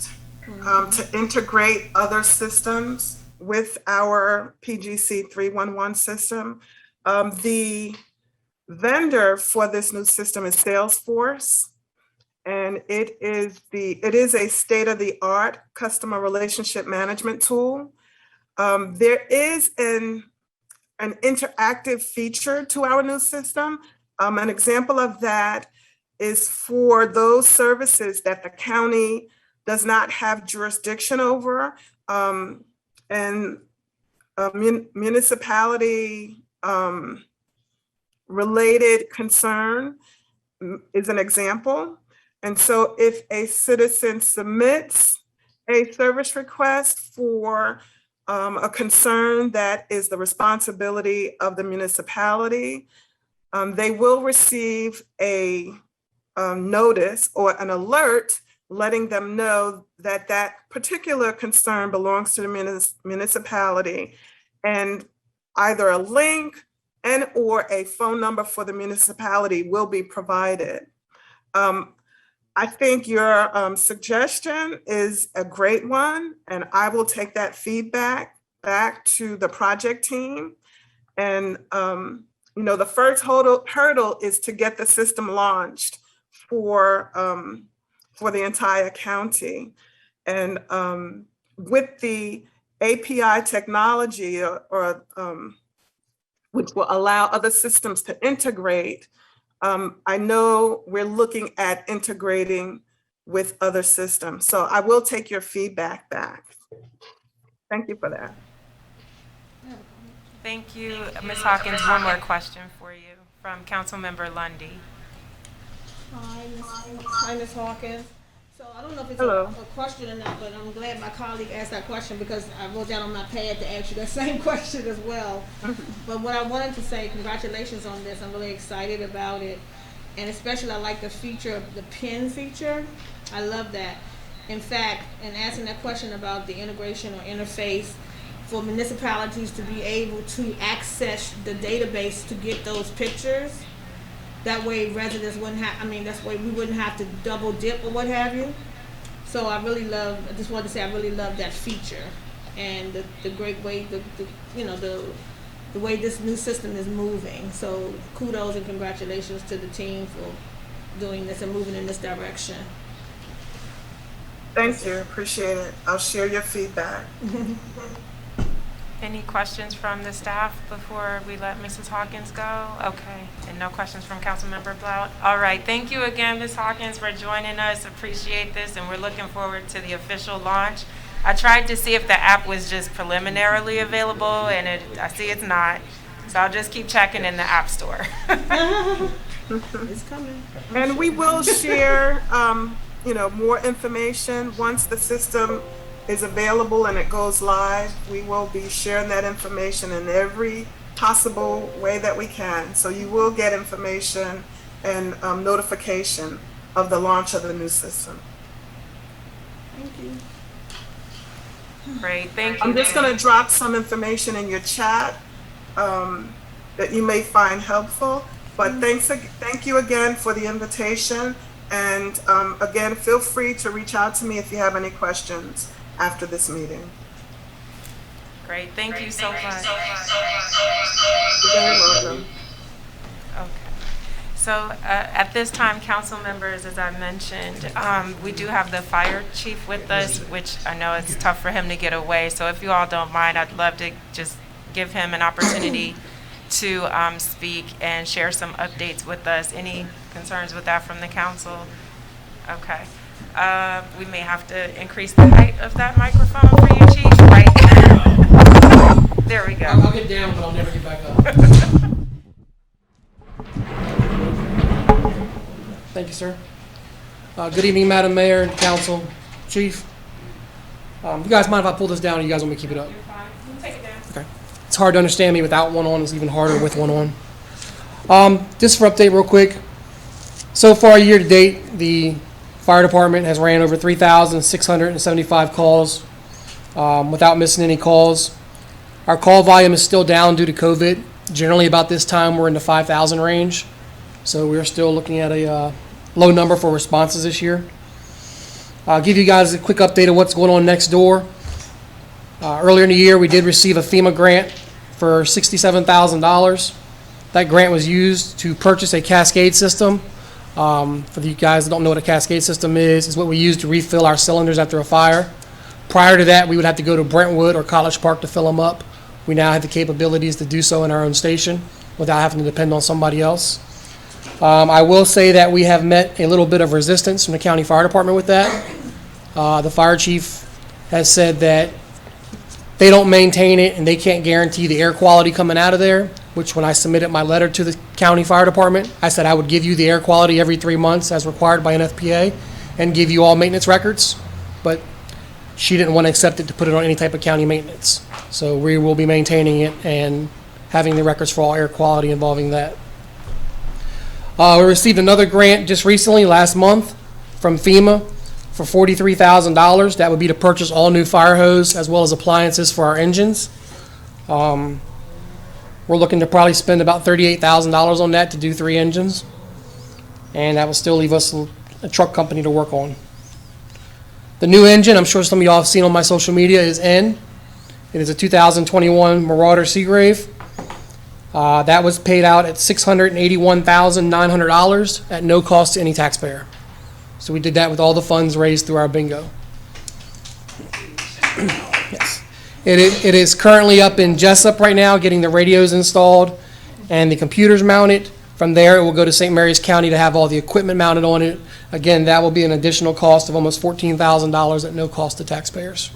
to integrate other systems with our PGC 311 system. The vendor for this new system is Salesforce, and it is a state-of-the-art customer relationship management tool. There is an interactive feature to our new system. An example of that is for those services that the county does not have jurisdiction over, and municipality related concern is an example. And so if a citizen submits a service request for a concern that is the responsibility of the municipality, they will receive a notice or an alert letting them know that that particular concern belongs to the municipality, and either a link and or a phone number for the municipality will be provided. I think your suggestion is a great one, and I will take that feedback back to the project team. And the first hurdle is to get the system launched for the entire county. And with the API technology, which will allow other systems to integrate, I know we're looking at integrating with other systems. So I will take your feedback back. Thank you for that. Thank you, Ms. Hawkins. One more question for you from Councilmember Lundy. Hi, Ms. Hawkins. So I don't know if it's Hello. a question or not, but I'm glad my colleague asked that question because I wrote down on my pad to ask you that same question as well. But what I wanted to say, congratulations on this. I'm really excited about it. And especially I like the feature of the PIN feature. I love that. In fact, in asking that question about the integration or interface for municipalities to be able to access the database to get those pictures, that way residents wouldn't have, that's why we wouldn't have to double dip or what have you. So I just wanted to say I really love that feature and the great way, the way this new system is moving. So kudos and congratulations to the team for doing this and moving in this direction. Thank you, appreciate it. I'll share your feedback. Any questions from the staff before we let Mrs. Hawkins go? Okay, and no questions from Councilmember Blount? All right, thank you again, Ms. Hawkins, for joining us. Appreciate this, and we're looking forward to the official launch. I tried to see if the app was just preliminarily available, and I see it's not. So I'll just keep checking in the App Store. It's coming. And we will share, more information once the system is available and it goes live. We will be sharing that information in every possible way that we can. So you will get information and notification of the launch of the new system. Thank you. Great, thank you. I'm just going to drop some information in your chat that you may find helpful. But thank you again for the invitation. And again, feel free to reach out to me if you have any questions after this meeting. Great, thank you so much. You're very welcome. Okay. So at this time, council members, as I mentioned, we do have the fire chief with us, which I know it's tough for him to get away. So if you all don't mind, I'd love to just give him an opportunity to speak and share some updates with us. Any concerns with that from the council? Okay. We may have to increase the height of that microphone for you, chief, right? There we go. I'll get down, but I'll never get back up. Thank you, sir. Good evening, Madam Mayor and Council, Chief. You guys mind if I pull this down, or you guys want me to keep it up? You're fine. You can take it down. Okay. It's hard to understand me without one on. It's even harder with one on. Just for update real quick. So far, year to date, the fire department has ran over 3,675 calls without missing any calls. Our call volume is still down due to COVID. Generally, about this time, we're in the 5,000 range. So we're still looking at a low number for responses this year. I'll give you guys a quick update of what's going on next door. Earlier in the year, we did receive a FEMA grant for $67,000. That grant was used to purchase a cascade system. For you guys that don't know what a cascade system is, it's what we use to refill our cylinders after a fire. Prior to that, we would have to go to Brentwood or College Park to fill them up. We now have the capabilities to do so in our own station without having to depend on somebody else. I will say that we have met a little bit of resistance from the county fire department with that. The fire chief has said that they don't maintain it and they can't guarantee the air quality coming out of there, which when I submitted my letter to the county fire department, I said I would give you the air quality every 3 months as required by an FPA and give you all maintenance records. But she didn't want to accept it to put it on any type of county maintenance. So we will be maintaining it and having the records for all air quality involving that. We received another grant just recently, last month, from FEMA for $43,000. That would be to purchase all new fire hose as well as appliances for our engines. We're looking to probably spend about $38,000 on that to do 3 engines. And that will still leave us a truck company to work on. The new engine, I'm sure some of y'all have seen on my social media, is in. It is a 2021 Marauder Seagrave. That was paid out at $681,900 at no cost to any taxpayer. So we did that with all the funds raised through our bingo. Yes. It is currently up in Jessup right now, getting the radios installed and the computers mounted. From there, it will go to St. Mary's County to have all the equipment mounted on it. Again, that will be an additional cost of almost $14,000 at no cost to taxpayers.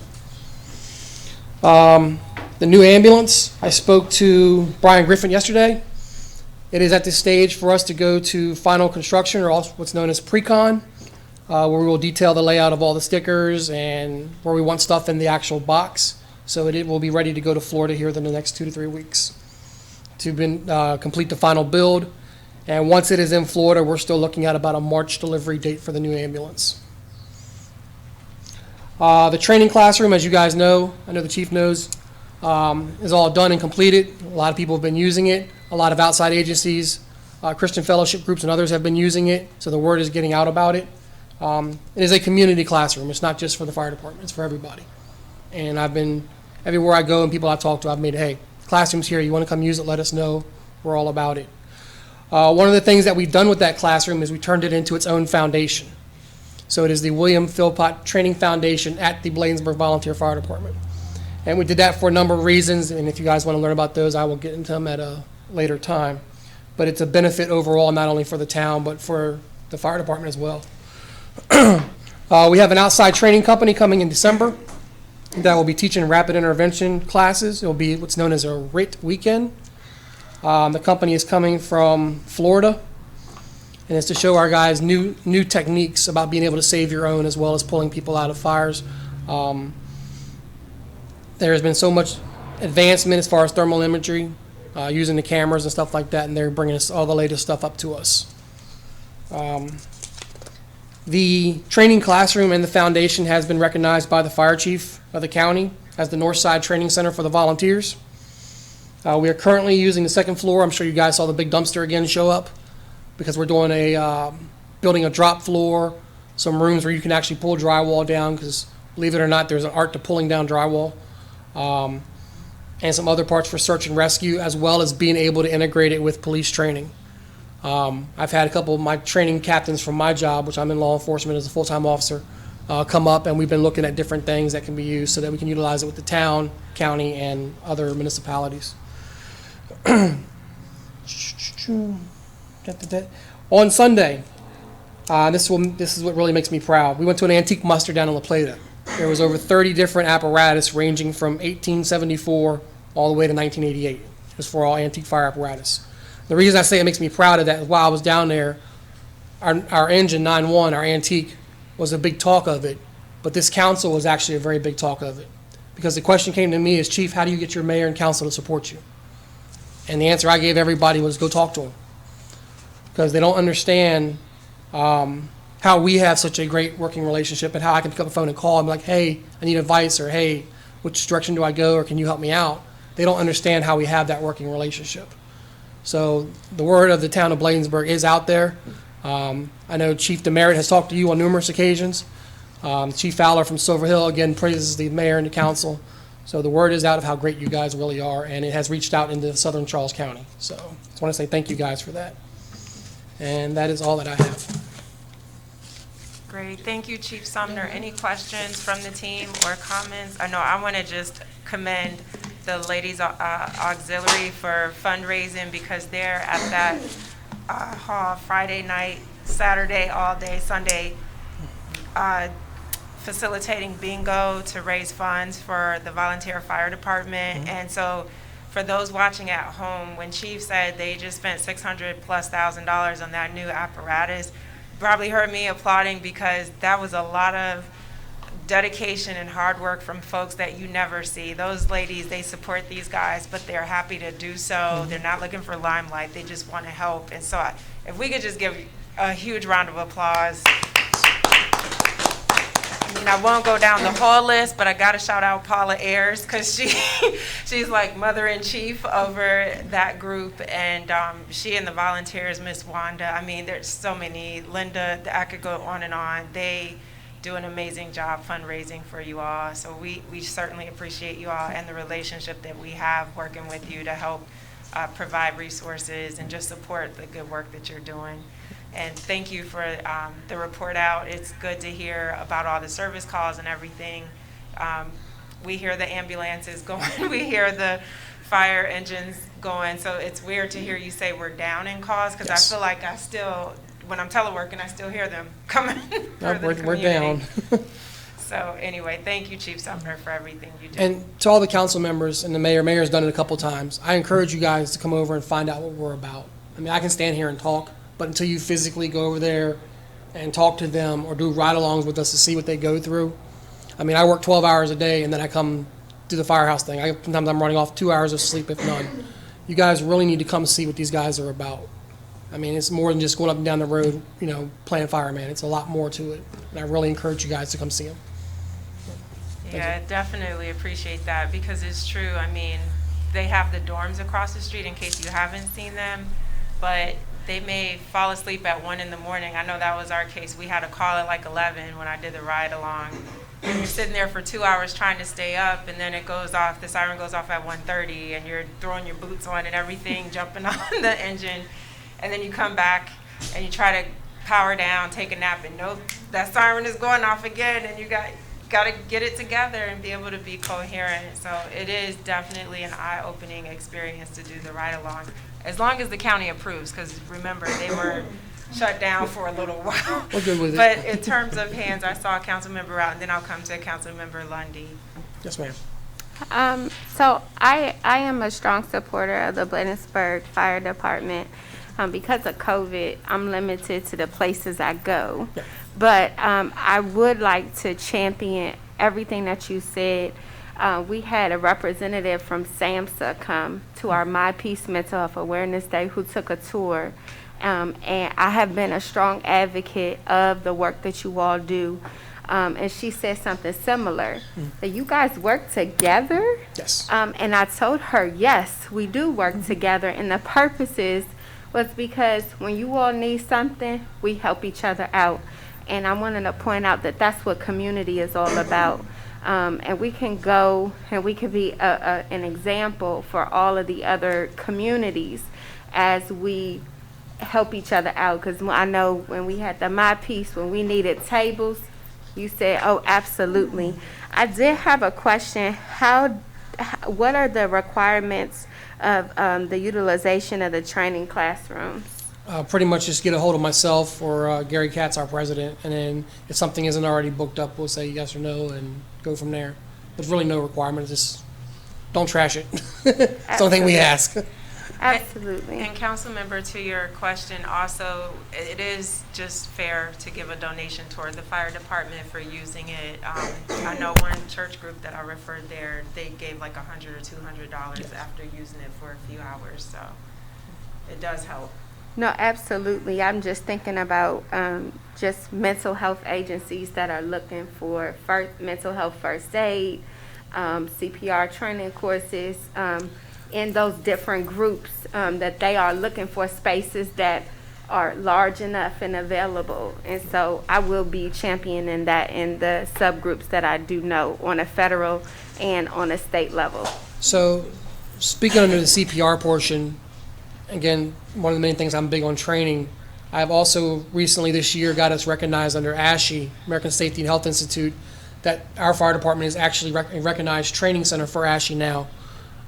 The new ambulance, I spoke to Brian Griffin yesterday. It is at this stage for us to go to final construction, or also what's known as pre-con, where we will detail the layout of all the stickers and where we want stuff in the actual box. So it will be ready to go to Florida here within the next 2 to 3 weeks to complete the final build. And once it is in Florida, we're still looking at about a March delivery date for the new ambulance. The training classroom, as you guys know, I know the chief knows, is all done and completed. A lot of people have been using it. A lot of outside agencies, Christian fellowship groups and others have been using it, so the word is getting out about it. It is a community classroom. It's not just for the fire department. It's for everybody. And I've been, everywhere I go and people I talk to, I've made, hey, classroom's here. You want to come use it, let us know. We're all about it. One of the things that we've done with that classroom is we turned it into its own foundation. So it is the William Philpott Training Foundation at the Bladensburg Volunteer Fire Department. And we did that for a number of reasons, and if you guys want to learn about those, I will get into them at a later time. But it's a benefit overall, not only for the town, but for the fire department as well. We have an outside training company coming in December that will be teaching rapid intervention classes. It will be what's known as a RIT weekend. The company is coming from Florida, and it's to show our guys new techniques about being able to save your own as well as pulling people out of fires. There has been so much advancement as far as thermal imagery, using the cameras and stuff like that, and they're bringing us all the latest stuff up to us. The training classroom and the foundation has been recognized by the fire chief of the county as the Northside Training Center for the volunteers. We are currently using the second floor. I'm sure you guys saw the big dumpster again show up because we're doing building a drop floor, some rooms where you can actually pull drywall down because, believe it or not, there's an art to pulling down drywall, and some other parts for search and rescue, as well as being able to integrate it with police training. I've had a couple of my training captains from my job, which I'm in law enforcement as a full-time officer, come up, and we've been looking at different things that can be used so that we can utilize it with the town, county, and other municipalities. On Sunday, this is what really makes me proud. We went to an antique muster down in La Plata. There was over 30 different apparatus ranging from 1874 all the way to 1988. It was for all antique fire apparatus. The reason I say it makes me proud of that is while I was down there, our engine 9-1, our antique, was a big talk of it, but this council was actually a very big talk of it. Because the question came to me is, Chief, how do you get your mayor and council to support you? And the answer I gave everybody was go talk to them. Because they don't understand how we have such a great working relationship and how I can pick up the phone and call and be like, hey, I need advice, or hey, which direction do I go, or can you help me out? They don't understand how we have that working relationship. So the word of the town of Bladensburg is out there. I know Chief Demerit has talked to you on numerous occasions. Chief Fowler from Silver Hill, again, praises the mayor and the council. So the word is out of how great you guys really are, and it has reached out into southern Charles County. So I just want to say thank you guys for that. And that is all that I have. Great, thank you, Chief Sumner. Any questions from the team or comments? I know I want to just commend the Ladies Auxiliary for fundraising, because they're at that hall Friday night, Saturday, all day, Sunday, facilitating bingo to raise funds for the volunteer fire department. And so for those watching at home, when Chief said they just spent $600,000+ on that new apparatus, probably heard me applauding, because that was a lot of dedication and hard work from folks that you never see. Those ladies, they support these guys, but they're happy to do so. They're not looking for limelight. They just want to help. And so if we could just give a huge round of applause. I mean, I won't go down the whole list, but I got to shout out Paula Ayers, because she's like mother-in-chief over that group, and she and the volunteers, Miss Wanda. I mean, there's so many. Linda, I could go on and on. They do an amazing job fundraising for you all. So we certainly appreciate you all and the relationship that we have working with you to help provide resources and just support the good work that you're doing. And thank you for the report out. It's good to hear about all the service calls and everything. We hear the ambulances going, we hear the fire engines going. So it's weird to hear you say we're down in calls, because Yes. I feel like I still, when I'm teleworking, I still hear them coming for the We're community. down. So anyway, thank you, Chief Sumner, for everything you do. And to all the council members and the mayor's done it a couple times. I encourage you guys to come over and find out what we're about. I mean, I can stand here and talk, but until you physically go over there and talk to them or do ride-alongs with us to see what they go through. I mean, I work 12 hours a day, and then I come do the firehouse thing. Sometimes I'm running off 2 hours of sleep, if none. You guys really need to come see what these guys are about. I mean, it's more than just going up and down the road, playing fireman. It's a lot more to it. And I really encourage you guys to come see them. Yeah, I definitely appreciate that, because it's true. I mean, they have the dorms across the street, in case you haven't seen them, but they may fall asleep at 1 in the morning. I know that was our case. We had a call at like 11 when I did the ride along. And you're sitting there for 2 hours trying to stay up, and then it goes off, the siren goes off at 1:30, and you're throwing your boots on and everything, jumping on the engine. And then you come back and you try to power down, take a nap, and nope, that siren is going off again, and you got to get it together and be able to be coherent. So it is definitely an eye-opening experience to do the ride-along, as long as the county approves, because remember, they were shut down for a little while. We're good with it. But in terms of hands, I saw a council member out, and then I'll come to council member Lundy. Yes, ma'am. So I am a strong supporter of the Bladensburg Fire Department. Because of COVID, I'm limited to the places I go. Yeah. But I would like to champion everything that you said. We had a representative from SAMHSA come to our My Peace Mental Health Awareness Day who took a tour. And I have been a strong advocate of the work that you all do. and she said something similar. That you guys work together? Yes. And I told her, yes, we do work together. And the purpose was because when you all need something, we help each other out. And I wanted to point out that that's what community is all about. And we can go and we can be an example for all of the other communities as we help each other out. Because I know when we had the My Piece, when we needed tables, you said, oh, absolutely. I did have a question. What are the requirements of the utilization of the training classrooms? Pretty much just get a hold of myself or Gary Katz, our president, and then if something isn't already booked up, we'll say yes or no and go from there. There's really no requirement. Just don't trash it. It's the only thing we ask. Absolutely. And council member, to your question, also, it is just fair to give a donation toward the fire department for using it. I know one church group that I referred there, they gave like $100 or $200 after using it for a few hours, so it does help. No, absolutely. I'm just thinking about just mental health agencies that are looking for mental health first aid, CPR training courses, in those different groups that they are looking for spaces that are large enough and available. And so I will be championing that in the subgroups that I do know on a federal and on a state level. So, speaking under the CPR portion, again, one of the main things I'm big on training. I've also recently this year got us recognized under ASHI, American Safety and Health Institute, that our fire department is actually a recognized training center for ASHI now.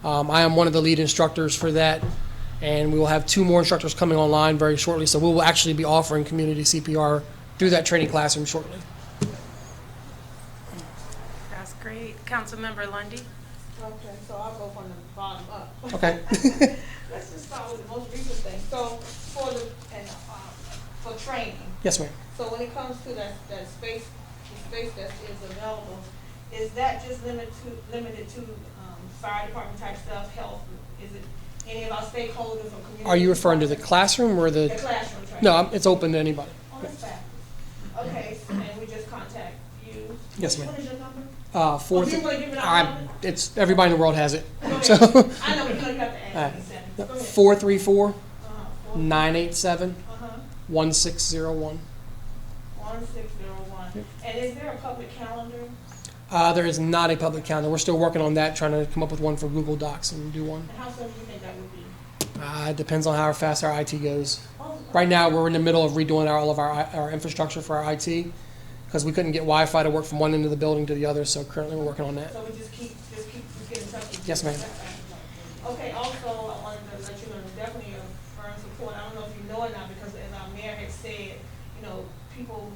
I am one of the lead instructors for that, and we will have 2 more instructors coming online very shortly, so we will actually be offering community CPR through that training classroom shortly. That's great. Councilmember Lundy? Okay, so I'll go from the bottom up. Okay. Let's just start with the most recent thing. So for training, Yes, ma'am. so when it comes to that space, the space that is available, is that just limited to fire department type stuff, health? Is it any of our stakeholders or community? Are you referring to the classroom or The classroom training? No, it's open to anybody. Oh, that's fabulous. Okay, and we just contact you? Yes, ma'am. What is your number? Four. Oh, you wanna give it out number? It's everybody in the world has it. Go ahead. So, I know, but you know you have to ask me seconds. Go ahead. 434 4 987 Uh-huh. 1601. 1601. And is there a public calendar? There is not a public calendar. We're still working on that, trying to come up with one for Google Docs and do one. And how soon do you think that would be? It depends on how fast our IT goes. Oh, Right now, we're in the middle of redoing all of our infrastructure for our IT because we couldn't get Wi-Fi to work from one end of the building to the other. So currently, we're working on that. so we just keep getting in touch with you? Yes, ma'am. Okay, also, I wanted to let you know, there's definitely a firm support. I don't know if you know it now, because as our mayor had said, you know, people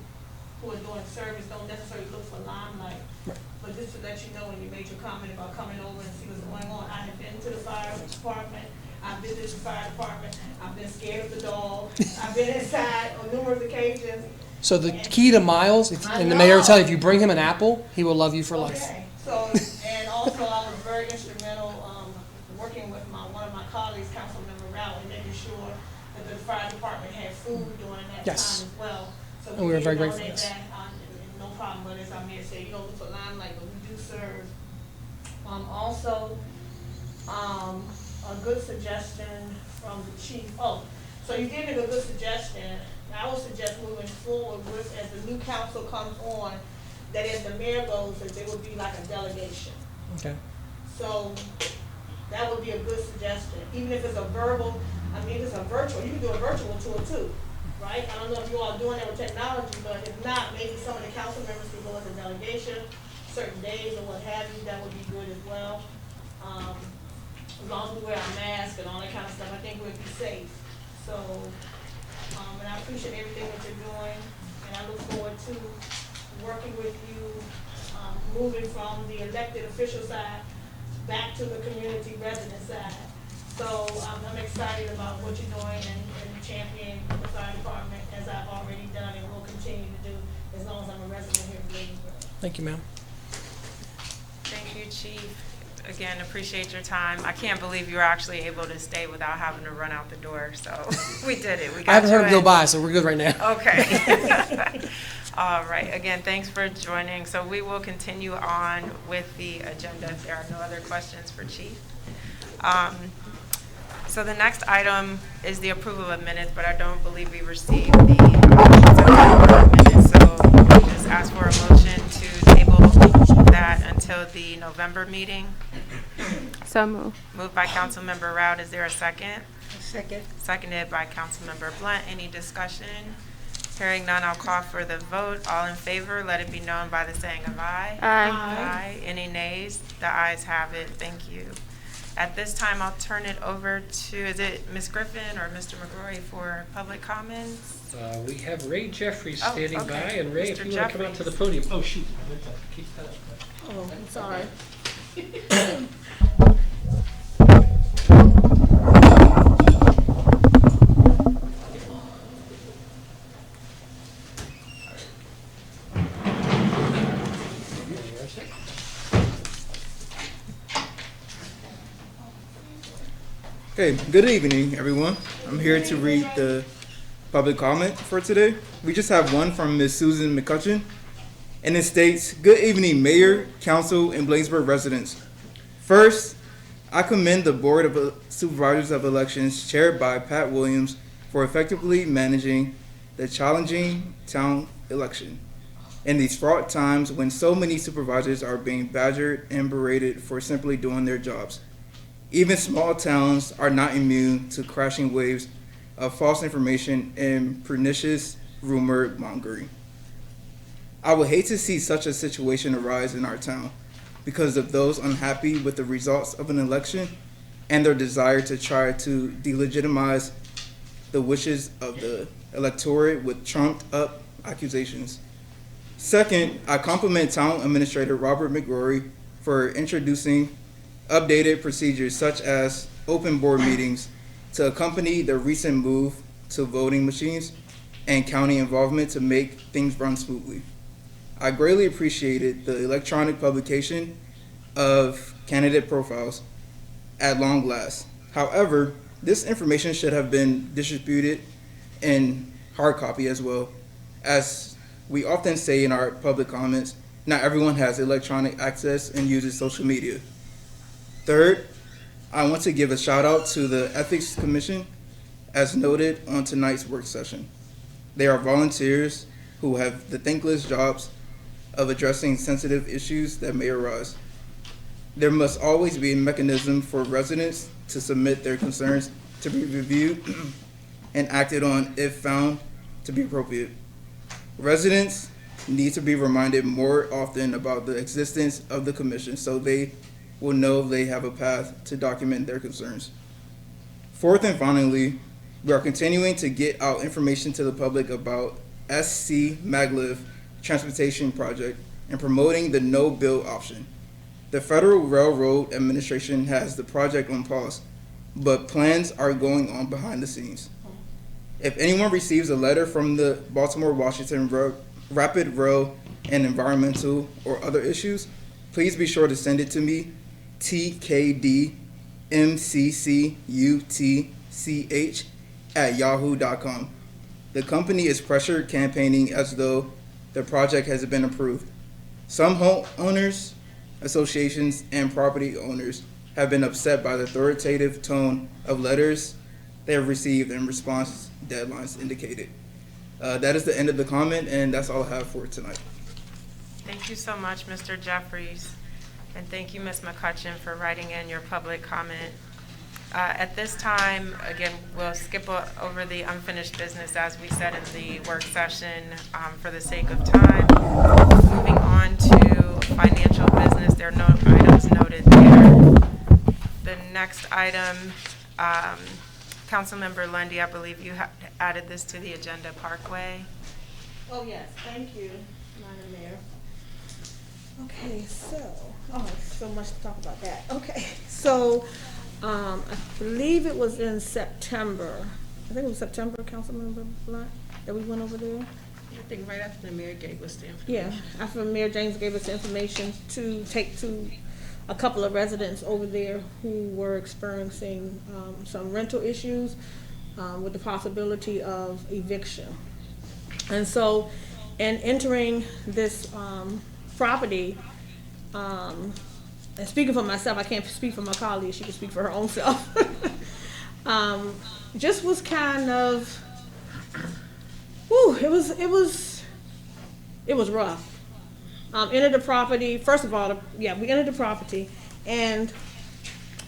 who are doing service don't necessarily look for limelight. Right. But just to let you know, when you made your comment about coming over and see what's going on, I have been to the fire department, I've visited the fire department, I've been scared of the dog, I've been inside on numerous occasions. So the key to Miles, and the mayor will tell you, if you bring him an apple, he will love you for life. Okay, so, and also I was very instrumental, working with one of my colleagues, Councilmember Rowley, making sure that the fire department had food during that Yes. time as well. So And we were did very grateful for donate this. that, and no problem, but as our mayor said, you don't look for limelight, but we do serve. Also, a good suggestion from the chief, so you did make a good suggestion. I would suggest moving forward with, as the new council comes on, that as the mayor goes, that there would be like a delegation. Okay. So that would be a good suggestion, even if it's a verbal, I mean, if it's a virtual, you can do a virtual tour too, right? I don't know if you all are doing that with technology, but if not, maybe some of the council members could go as a delegation, certain days or what have you, that would be good as well. As long as we wear our mask and all that kind of stuff, I think we'd be safe. So, and I appreciate everything that you're doing, and I look forward to working with you, moving from the elected official side back to the community resident side. So I'm excited about what you're doing and championing the fire department, as I've already done and will continue to do as long as I'm a resident here in Bladensburg. Thank you, ma'am. Thank you, Chief. Again, appreciate your time. I can't believe you were actually able to stay without having to run out the door, so we did it. We got I haven't heard you him go in. by, so we're good right now. Okay. All right, again, thanks for joining. So we will continue on with the agenda if there are no other questions for Chief. So the next item is the approval of minutes, but I don't believe we received the minutes. So we just ask for a motion to table that until the November meeting. So move. Moved by Councilmember Rout. Is there a second? Second. Seconded by Councilmember Blunt. Any discussion? Hearing none, I'll call for the vote. All in favor, let it be known by the saying of aye. Aye. Aye. Any nays? The ayes have it. Thank you. At this time, I'll turn it over to, is it Ms. Griffin or Mr. McGrory for public comments? We have Ray Jeffries Oh, standing okay. by, and Ray, if Mr. you want to come out to the Jeffries. podium. Oh, shoot, I meant to keep that up. Oh, I'm sorry. Okay, good evening, everyone. I'm here to read the public comment for today. We just have one from Ms. Susan McCutcheon, and it states, "Good evening, Mayor, Council, and Bladensburg residents. First, I commend the Board of Supervisors of Elections chaired by Pat Williams for effectively managing the challenging town election in these fraught times when so many supervisors are being badgered and berated for simply doing their jobs. Even small towns are not immune to crashing waves of false information and pernicious rumor mongering. I would hate to see such a situation arise in our town because of those unhappy with the results of an election and their desire to try to delegitimize the wishes of the electorate with trumped up accusations. Second, I compliment Town Administrator Robert McGrory for introducing updated procedures such as open board meetings to accompany the recent move to voting machines and county involvement to make things run smoothly. I greatly appreciated the electronic publication of candidate profiles at long last. However, this information should have been distributed in hard copy as well. As we often say in our public comments, not everyone has electronic access and uses social media. Third, I want to give a shout out to the Ethics Commission as noted on tonight's work session. They are volunteers who have the thankless jobs of addressing sensitive issues that may arise. There must always be a mechanism for residents to submit their concerns to be reviewed and acted on if found to be appropriate. Residents need to be reminded more often about the existence of the commission so they will know they have a path to document their concerns. Fourth and finally, we are continuing to get out information to the public about SC Maglev Transportation Project and promoting the no-bill option. The Federal Railroad Administration has the project on pause, but plans are going on behind the scenes. If anyone receives a letter from the Baltimore-Washington Rapid Rail and environmental or other issues, please be sure to send it to me, tkdmccutch@yahoo.com. The company is pressure campaigning as though the project has been approved. Some homeowners, associations, and property owners have been upset by the authoritative tone of letters they have received in response deadlines indicated. That is the end of the comment, and that's all I have for tonight. Thank you so much, Mr. Jeffries. And thank you, Ms. McCutcheon, for writing in your public comment. At this time, again, we'll skip over the unfinished business as we said in the work session for the sake of time. Moving on to financial business, there are no items noted there. The next item, Councilmember Lundy, I believe you added this to the agenda, Parkway. Oh, yes, thank you, Madam Mayor. Okay, so much to talk about that. Okay, so, I believe it was in September. I think it was September, Councilmember Blunt, that we went over there. I think right after the mayor gave us the information. Yeah, after Mayor James gave us the information to take to a couple of residents over there who were experiencing some rental issues with the possibility of eviction. And so And entering this property, and speaking for myself, I can't speak for my colleague, she can speak for her own self. Just was kind of, it was rough. Entered the property, first of all, we entered the property and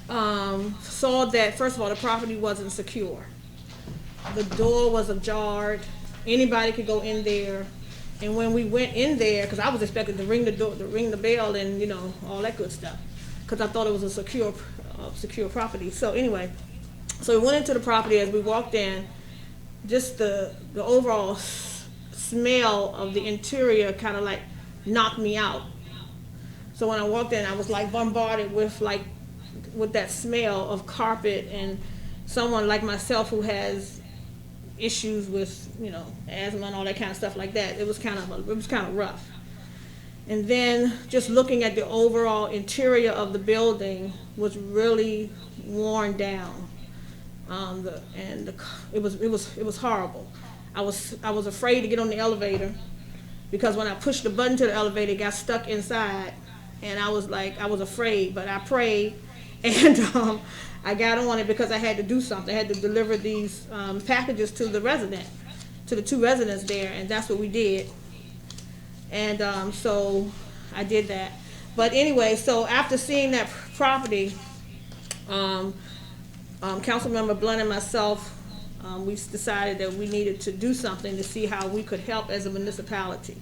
saw that, first of all, the property wasn't secure. The door was ajar, anybody could go in there. And when we went in there, because I was expecting to ring the bell and, you know, all that good stuff, because I thought it was a secure property. So anyway, so we went into the property. As we walked in, just the overall smell of the interior kind of like knocked me out. So when I walked in, I was like bombarded with that smell of carpet, and someone like myself who has issues with, you know, asthma and all that kind of stuff like that. It was kind of rough. And then just looking at the overall interior of the building was really worn down. It was horrible. I was afraid to get on the elevator, because when I pushed the button to the elevator, it got stuck inside, and I was afraid, but I prayed, and I got on it because I had to do something. I had to deliver these packages to the two residents there, and that's what we did. And so I did that. But anyway, so after seeing that property, Councilmember Blunt and myself, we decided that we needed to do something to see how we could help as a municipality.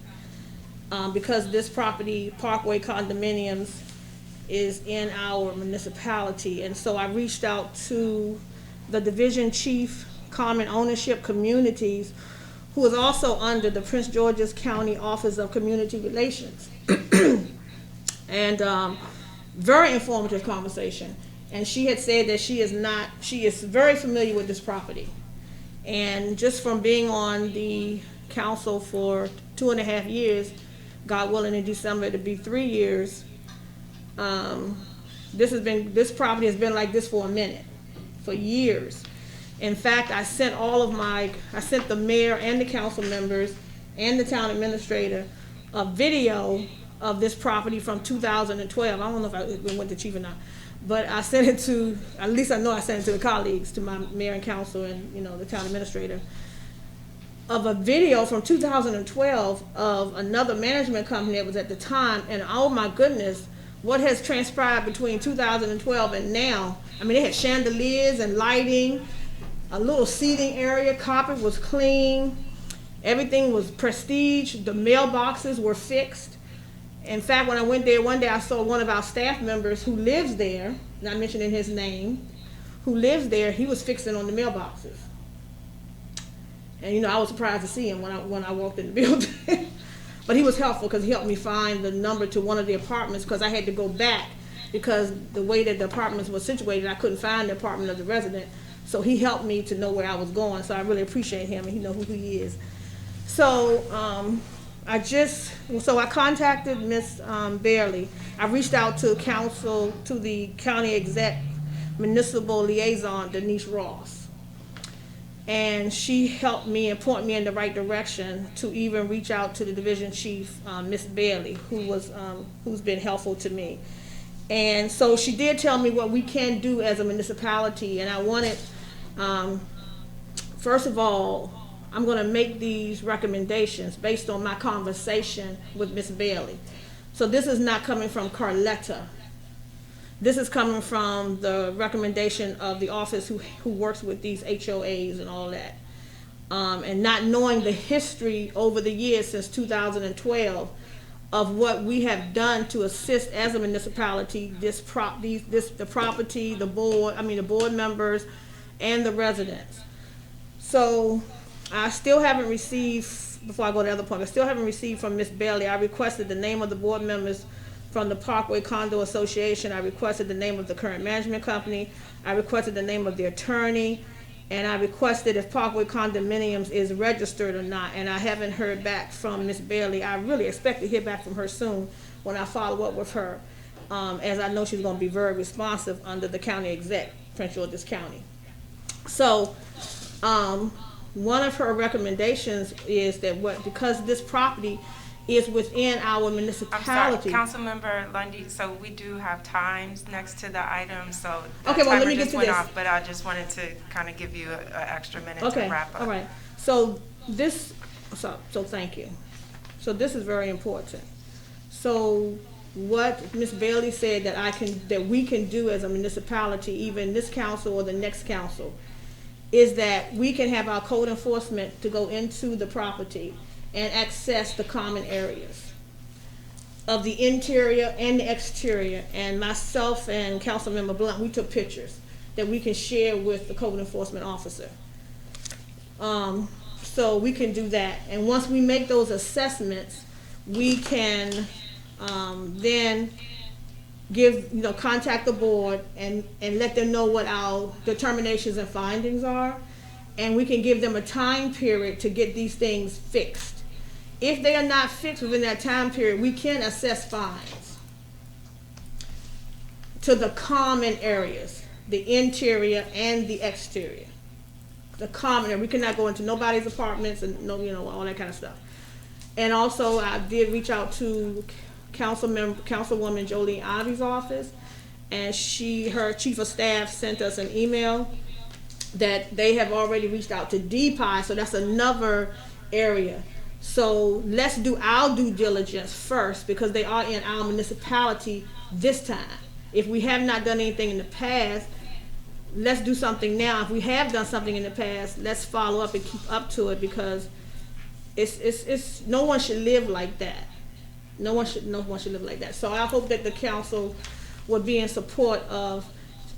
Because this property, Parkway Condominiums, is in our municipality. And so I reached out to the Division Chief, Common Ownership Communities, who is also under the Prince George's County Office of Community Relations. And very informative conversation. And she had said that she is very familiar with this property. And just from being on the council for 2.5 years, God willing in December it'll be 3 years, this property has been like this for a minute, for years. In fact, I sent the mayor and the council members and the town administrator a video of this property from 2012. I don't know if it went to chief or not, but I sent it to, at least I know I sent it to the colleagues, to my mayor and council and, you know, the town administrator, of a video from 2012 of another management company that was at the time, and oh my goodness, what has transpired between 2012 and now. I mean, they had chandeliers and lighting, a little seating area, carpet was clean, everything was prestige, the mailboxes were fixed. In fact, when I went there one day, I saw one of our staff members who lives there, not mentioning his name, who lives there, he was fixing on the mailboxes. And you know, I was surprised to see him when I walked in the building. But he was helpful because he helped me find the number to one of the apartments, because I had to go back because the way that the apartments were situated, I couldn't find the apartment of the resident. So he helped me to know where I was going. So I really appreciate him, and he knows who he is. So I contacted Ms. Bailey. I reached out to the county exec municipal liaison, Denise Ross. And she helped me and point me in the right direction to even reach out to the division chief, Ms. Bailey, who's been helpful to me. And so she did tell me what we can do as a municipality, and I wanted, first of all, I'm going to make these recommendations based on my conversation with Ms. Bailey. So this is not coming from Carletta. This is coming from the recommendation of the office who works with these HOAs and all that. And not knowing the history over the years since 2012 of what we have done to assist as a municipality, the property, the board members, and the residents. So I still haven't received, before I go to the other point, I still haven't received from Ms. Bailey. I requested the name of the board members from the Parkway Condo Association. I requested the name of the current management company. I requested the name of the attorney. And I requested if Parkway Condominiums is registered or not. And I haven't heard back from Ms. Bailey. I really expect to hear back from her soon when I follow up with her, as I know she's going to be very responsive under the county exec, Prince George's County. So one of her recommendations is that because this property is within our I'm sorry, municipality. Councilmember Lundy, so we do have times next to the item, so the Okay, well, let timer me get just to went this. off, but I just wanted to kind of give you an extra minute to Okay, wrap up. all right. So this, so thank you. So this is very important. So what Ms. Bailey said that we can do as a municipality, even this council or the next council, is that we can have our code enforcement to go into the property and access the common areas of the interior and the exterior. And myself and Councilmember Blunt, we took pictures that we can share with the code enforcement officer. So we can do that. And once we make those assessments, we can then contact the board and let them know what our determinations and findings are. And we can give them a time period to get these things fixed. If they are not fixed within that time period, we can assess fines to the common areas, the interior and the exterior. The common area. We cannot go into nobody's apartments and all that kind of stuff. And also, I did reach out to Councilwoman Jolene Ivey's office, and her chief of staff sent us an email that they have already reached out to DPI, so that's another area. So let's do our due diligence first, because they are in our municipality this time. If we have not done anything in the past, let's do something now. If we have done something in the past, let's follow up and keep up to it, because it's no one should live like that. No one should live like that. So I hope that the council would be in support of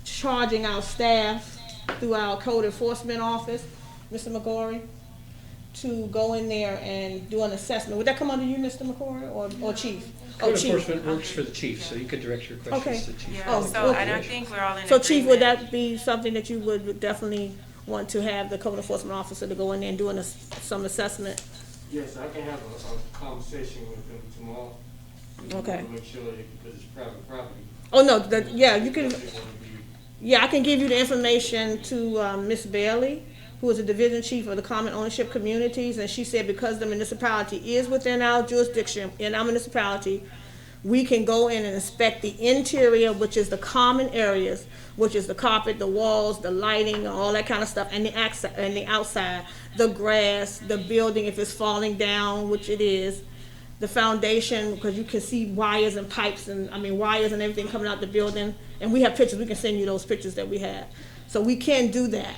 charging our staff through our code enforcement office, Mr. McGorry, to go in there and do an assessment. Would that come under you, Mr. McGorry, or chief? Code Chief. enforcement works for the chief, so you could direct your questions to the chief. Yeah, Oh, so, okay. and I think we're all in So agreement. chief, would that be something that you would definitely want to have the code enforcement officer to go in there and do some assessment? Yes, I can have a conversation with them tomorrow. Okay. Make sure that, because it's private property. Oh, no, yeah, you can, Definitely wanna be- yeah, I can give you the information to Ms. Bailey, who is the division chief of the Common Ownership Communities, and she said because the municipality is within our jurisdiction, in our municipality, we can go in and inspect the interior, which is the common areas, which is the carpet, the walls, the lighting, all that kind of stuff, and the outside, the grass, the building if it's falling down, which it is, the foundation, because you can see wires and pipes wires and everything coming out the building. And we have pictures. We can send you those pictures that we have. So we can do that.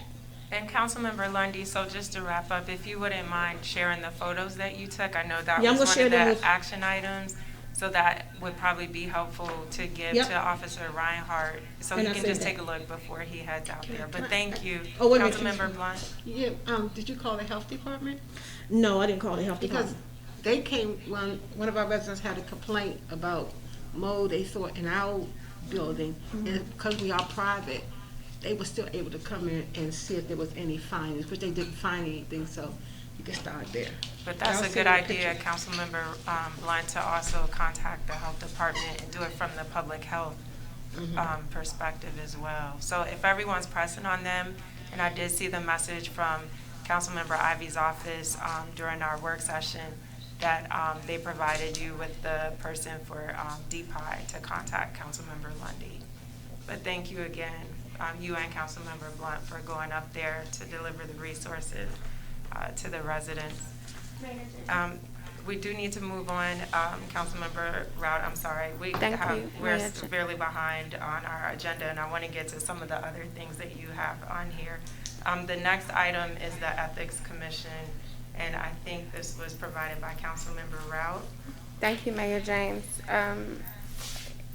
And Councilmember Lundy, so just to wrap up, if you wouldn't mind sharing the photos that you took, I know that Yeah, I'm was gonna one share of them the with- action items, so that would probably be helpful to give Yep. to Officer Reinhardt, so And he I can said just that. take a look before he heads out there. But thank you. Oh, wait a minute. Councilmember Blunt. Yeah, did you call the health department? No, I didn't call the health Because department. they came, one of our residents had a complaint about mold they saw in our building, and because we are private, they were still able to come in and see if there was any findings, which they didn't find anything, so you can start there. But that's I'll a send good you the idea, pictures. Councilmember Blunt, to also contact the health department and do it from the public health perspective as well. So if everyone's pressing on them, and I did see the message from Councilmember Ivey's office during our work session, that they provided you with the person for DPI to contact Councilmember Lundy. But thank you again, you and Councilmember Blunt, for going up there to deliver the resources to the residents. We do need to move on. Councilmember Rout, I'm sorry. Thank you. We're Mayor. severely behind on our agenda, and I want to get to some of the other things that you have on here. The next item is the Ethics Commission, and I think this was provided by Councilmember Rout. Thank you, Mayor James.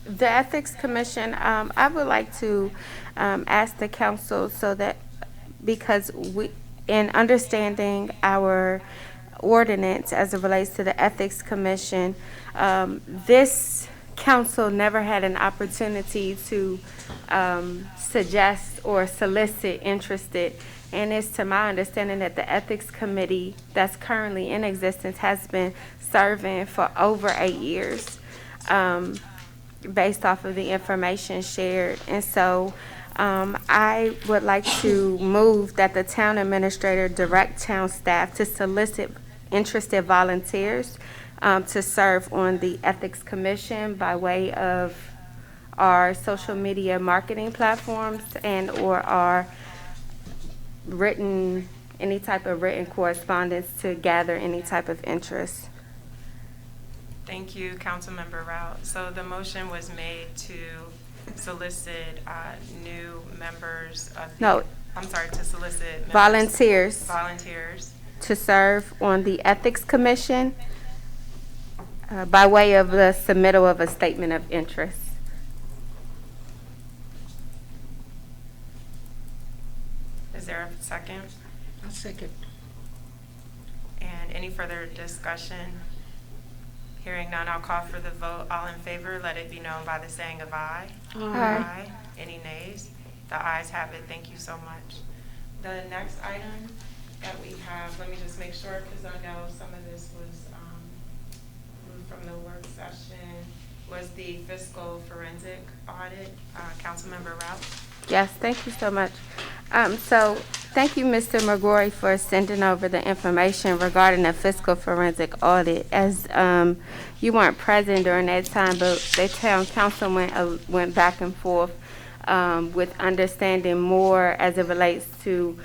The Ethics Commission, I would like to ask the council so that, because in understanding our ordinance as it relates to the Ethics Commission, this council never had an opportunity to suggest or solicit interested. And it's to my understanding that the Ethics Committee that's currently in existence has been serving for over 8 years, based off of the information shared. And so I would like to move that the town administrator direct town staff to solicit interested volunteers to serve on the Ethics Commission by way of our social media marketing platforms and or our any type of written correspondence to gather any type of interest. Thank you, Councilmember Rout. So the motion was made to solicit new members of the, No. I'm sorry, to solicit Volunteers volunteers. to serve on the Ethics Commission by way of the submittal of a statement of interest. Is there a second? I'll second. And any further discussion? Hearing none, I'll call for the vote. All in favor, let it be known by the saying of aye. Aye. Any nays? The ayes have it. Thank you so much. The next item that we have, let me just make sure, because I know some of this was moved from the work session, was the fiscal forensic audit. Councilmember Rout? Yes, thank you so much. So thank you, Mr. McGrory, for sending over the information regarding the fiscal forensic audit. As you weren't present during that time, but the town council went back and forth with understanding more as it relates to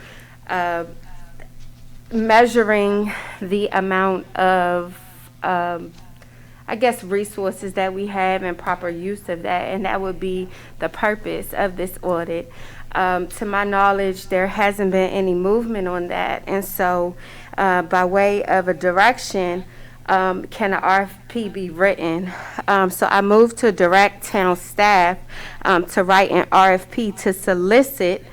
measuring the amount of I guess resources that we have and proper use of that, and that would be the purpose of this audit. To my knowledge, there hasn't been any movement on that, and so by way of a direction, can an RFP be written? So I moved to direct town staff to write an RFP to solicit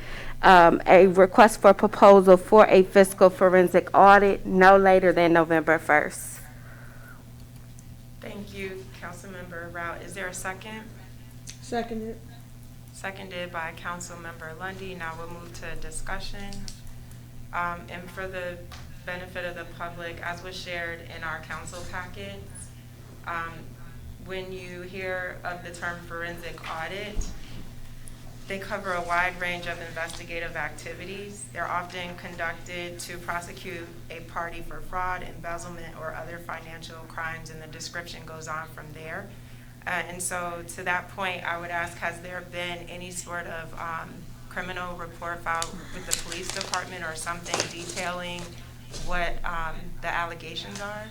a request for proposal for a fiscal forensic audit no later than November 1st. Thank you, Councilmember Rout. Is there a second? Seconded. Seconded by Councilmember Lundy. Now we'll move to discussion. And for the benefit of the public, as was shared in our council packets, when you hear of the term forensic audit, they cover a wide range of investigative activities. They're often conducted to prosecute a party for fraud, embezzlement, or other financial crimes, and the description goes on from there. And so to that point, I would ask, has there been any sort of criminal report filed with the police department or something detailing what the allegations are?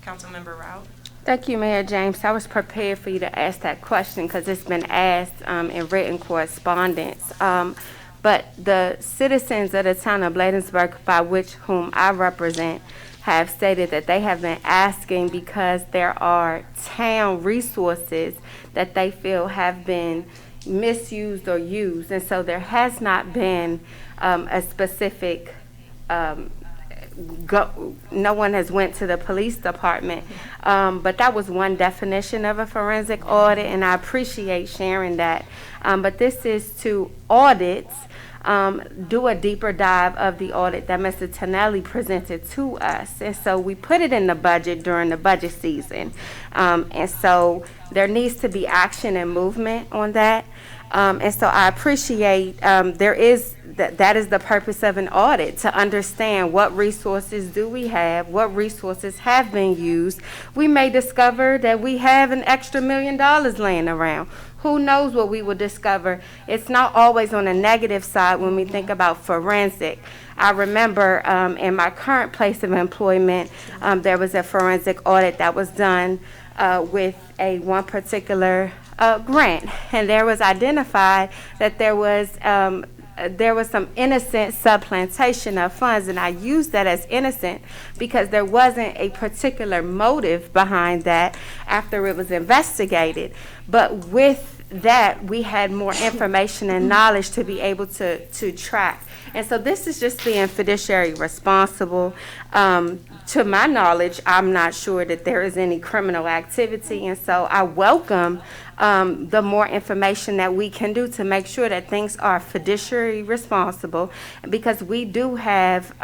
Councilmember Rout? Thank you, Mayor James. I was prepared for you to ask that question because it's been asked in written correspondence. But the citizens of the town of Bladensburg, by whom I represent, have stated that they have been asking because there are town resources that they feel have been misused or used. And so there has not been a specific no one has went to the police department, but that was one definition of a forensic audit, and I appreciate sharing that. But this is to audit, do a deeper dive of the audit that Mr. Tonelli presented to us, and so we put it in the budget during the budget season, and so there needs to be action and movement on that. And so I appreciate that is the purpose of an audit, to understand what resources do we have, what resources have been used. We may discover that we have an extra $1 million laying around. Who knows what we will discover? It's not always on the negative side when we think about forensic. I remember in my current place of employment, there was a forensic audit that was done with one particular grant, and there was identified that there was some innocent supplantation of funds, and I used that as innocent because there wasn't a particular motive behind that after it was investigated. But with that, we had more information and knowledge to be able to track. And so this is just being fiduciary responsible. To my knowledge, I'm not sure that there is any criminal activity, and so I welcome the more information that we can do to make sure that things are fiduciary responsible, because we do have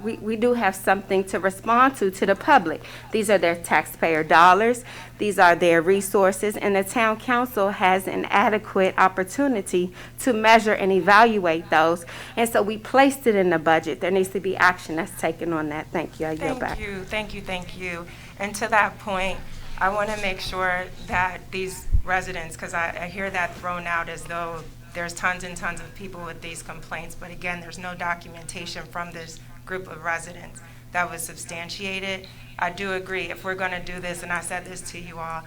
we do have something to respond to the public. These are their taxpayer dollars. These are their resources, and the town council has an adequate opportunity to measure and evaluate those. And so we placed it in the budget. There needs to be action that's taken on that. Thank you. I yield back. Thank you. And to that point, I want to make sure that these residents, because I hear that thrown out as though there's tons and tons of people with these complaints, but again, there's no documentation from this group of residents that was substantiated. I do agree, if we're going to do this, and I said this to you all,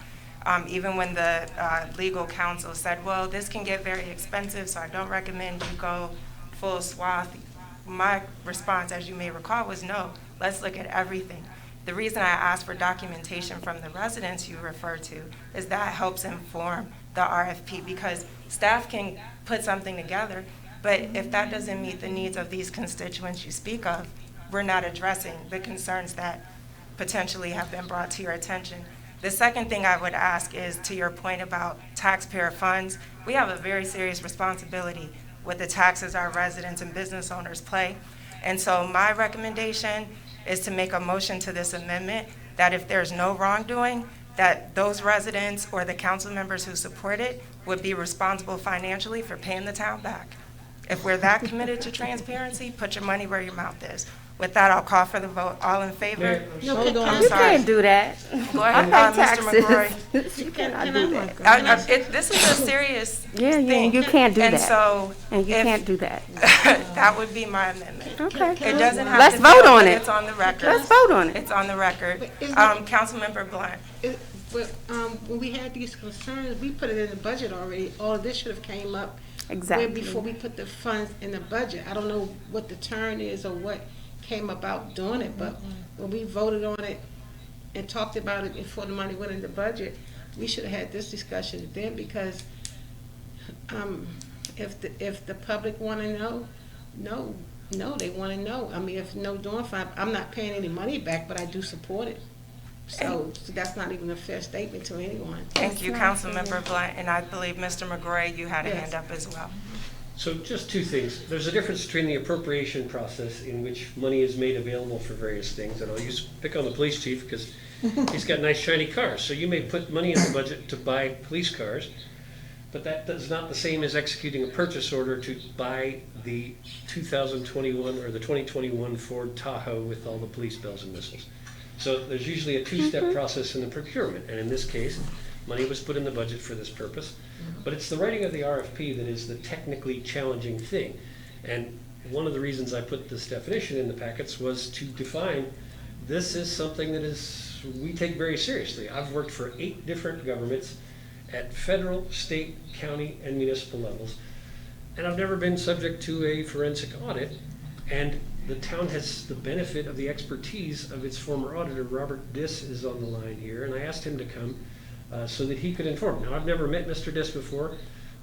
even when the legal counsel said, well, this can get very expensive, so I don't recommend you go full swath. My response, as you may recall, was no, let's look at everything. The reason I asked for documentation from the residents you refer to is that helps inform the RFP, because staff can put something together, but if that doesn't meet the needs of these constituents you speak of, we're not addressing the concerns that potentially have been brought to your attention. The second thing I would ask is, to your point about taxpayer funds, we have a very serious responsibility with the taxes our residents and business owners pay. And so my recommendation is to make a motion to this amendment that if there's no wrongdoing, that those residents or the council members who support it would be responsible financially for paying the town back. If we're that committed to transparency, put your money where your mouth is. With that, I'll call for the vote. All in favor? No, I'm You sorry. can't do that. Go I ahead, pay Mr. McGrory. taxes. You cannot do that. This is a serious Yeah, thing. you can't do And that. so, And you if- can't do that. that would be my amendment. Okay. It doesn't have Let's to vote fail, on but it. It's on the record. Let's vote on it. It's on the record. But isn't Councilmember Blunt. But when we had these concerns, we put it in the budget already. All of this should have came up Exactly. way before we put the funds in the budget. I don't know what the turn is or what came about doing it, but when we voted on it and talked about it before the money went in the budget, we should have had this discussion then, because if the public want to know, no, they want to know. I mean, if no doing fine, I'm not paying any money back, but I do support it. So that's not even a fair statement to anyone. Thank you, Councilmember Blunt, and I believe Mr. McGrory, you had a Yes. hand up as well. So just two things. There's a difference between the appropriation process in which money is made available for various things, and I'll pick on the police chief because he's got nice shiny cars. So you may put money in the budget to buy police cars, but that is not the same as executing a purchase order to buy the 2021 or the 2021 Ford Tahoe with all the police bells and whistles. So there's usually a two-step process in the procurement, and in this case, money was put in the budget for this purpose. But it's the writing of the RFP that is the technically challenging thing. And one of the reasons I put this definition in the packets was to define this is something that we take very seriously. I've worked for 8 different governments at federal, state, county, and municipal levels, and I've never been subject to a forensic audit. And the town has the benefit of the expertise of its former auditor. Robert Diss is on the line here, and I asked him to come so that he could inform. Now, I've never met Mr. Diss before,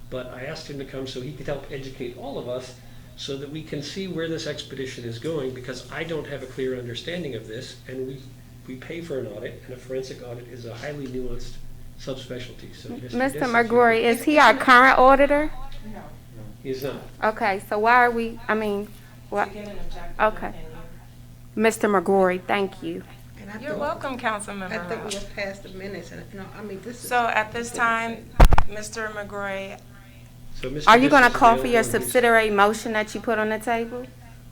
but I asked him to come so he could help educate all of us so that we can see where this expedition is going, because I don't have a clear understanding of this, and we pay for an audit, and a forensic audit is a highly nuanced subspecialty. So Mr. Diss McGrory, is he our current auditor? He's not. Okay, so why are we, what? Okay. Mr. McGrory, thank you. And I You're thought- welcome, I Councilmember thought we Rowe. were past the minutes, and, this is. So at this time, Mr. McGrory, So Mr. Are you Diss going to is the call only for your one who's- subsidiary motion that you put on the table?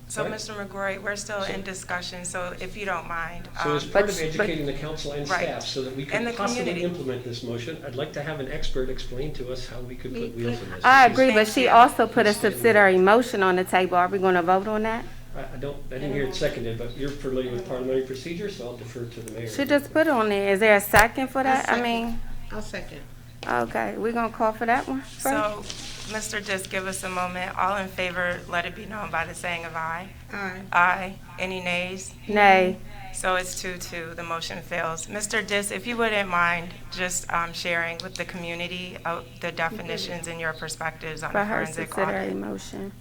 so Sorry? Mr. McGrory, we're still in discussion, so if you don't mind. So as part of But- educating the council and Right. staff so that we And the could possibly community. implement this motion, I'd like to have an expert explain to us how we could put wheels in this. I because agree, but Thank she you. also put a subsidiary motion on the table. Are we going to vote on that? I didn't hear it seconded, but you're familiar with parliamentary procedure, so I'll defer to the mayor. She just put it on there. Is there a second for that? I'll second. Okay, we're going to call for that one first? So, Mr. Just give us a moment. All in favor, let it be known by the saying of aye. Aye. Aye. Any nays? Nay. So it's 2-2, the motion fails. Mr. Dis, if you wouldn't mind just sharing with the community the definitions and your perspectives on For the her forensic subsidiary audit. motion.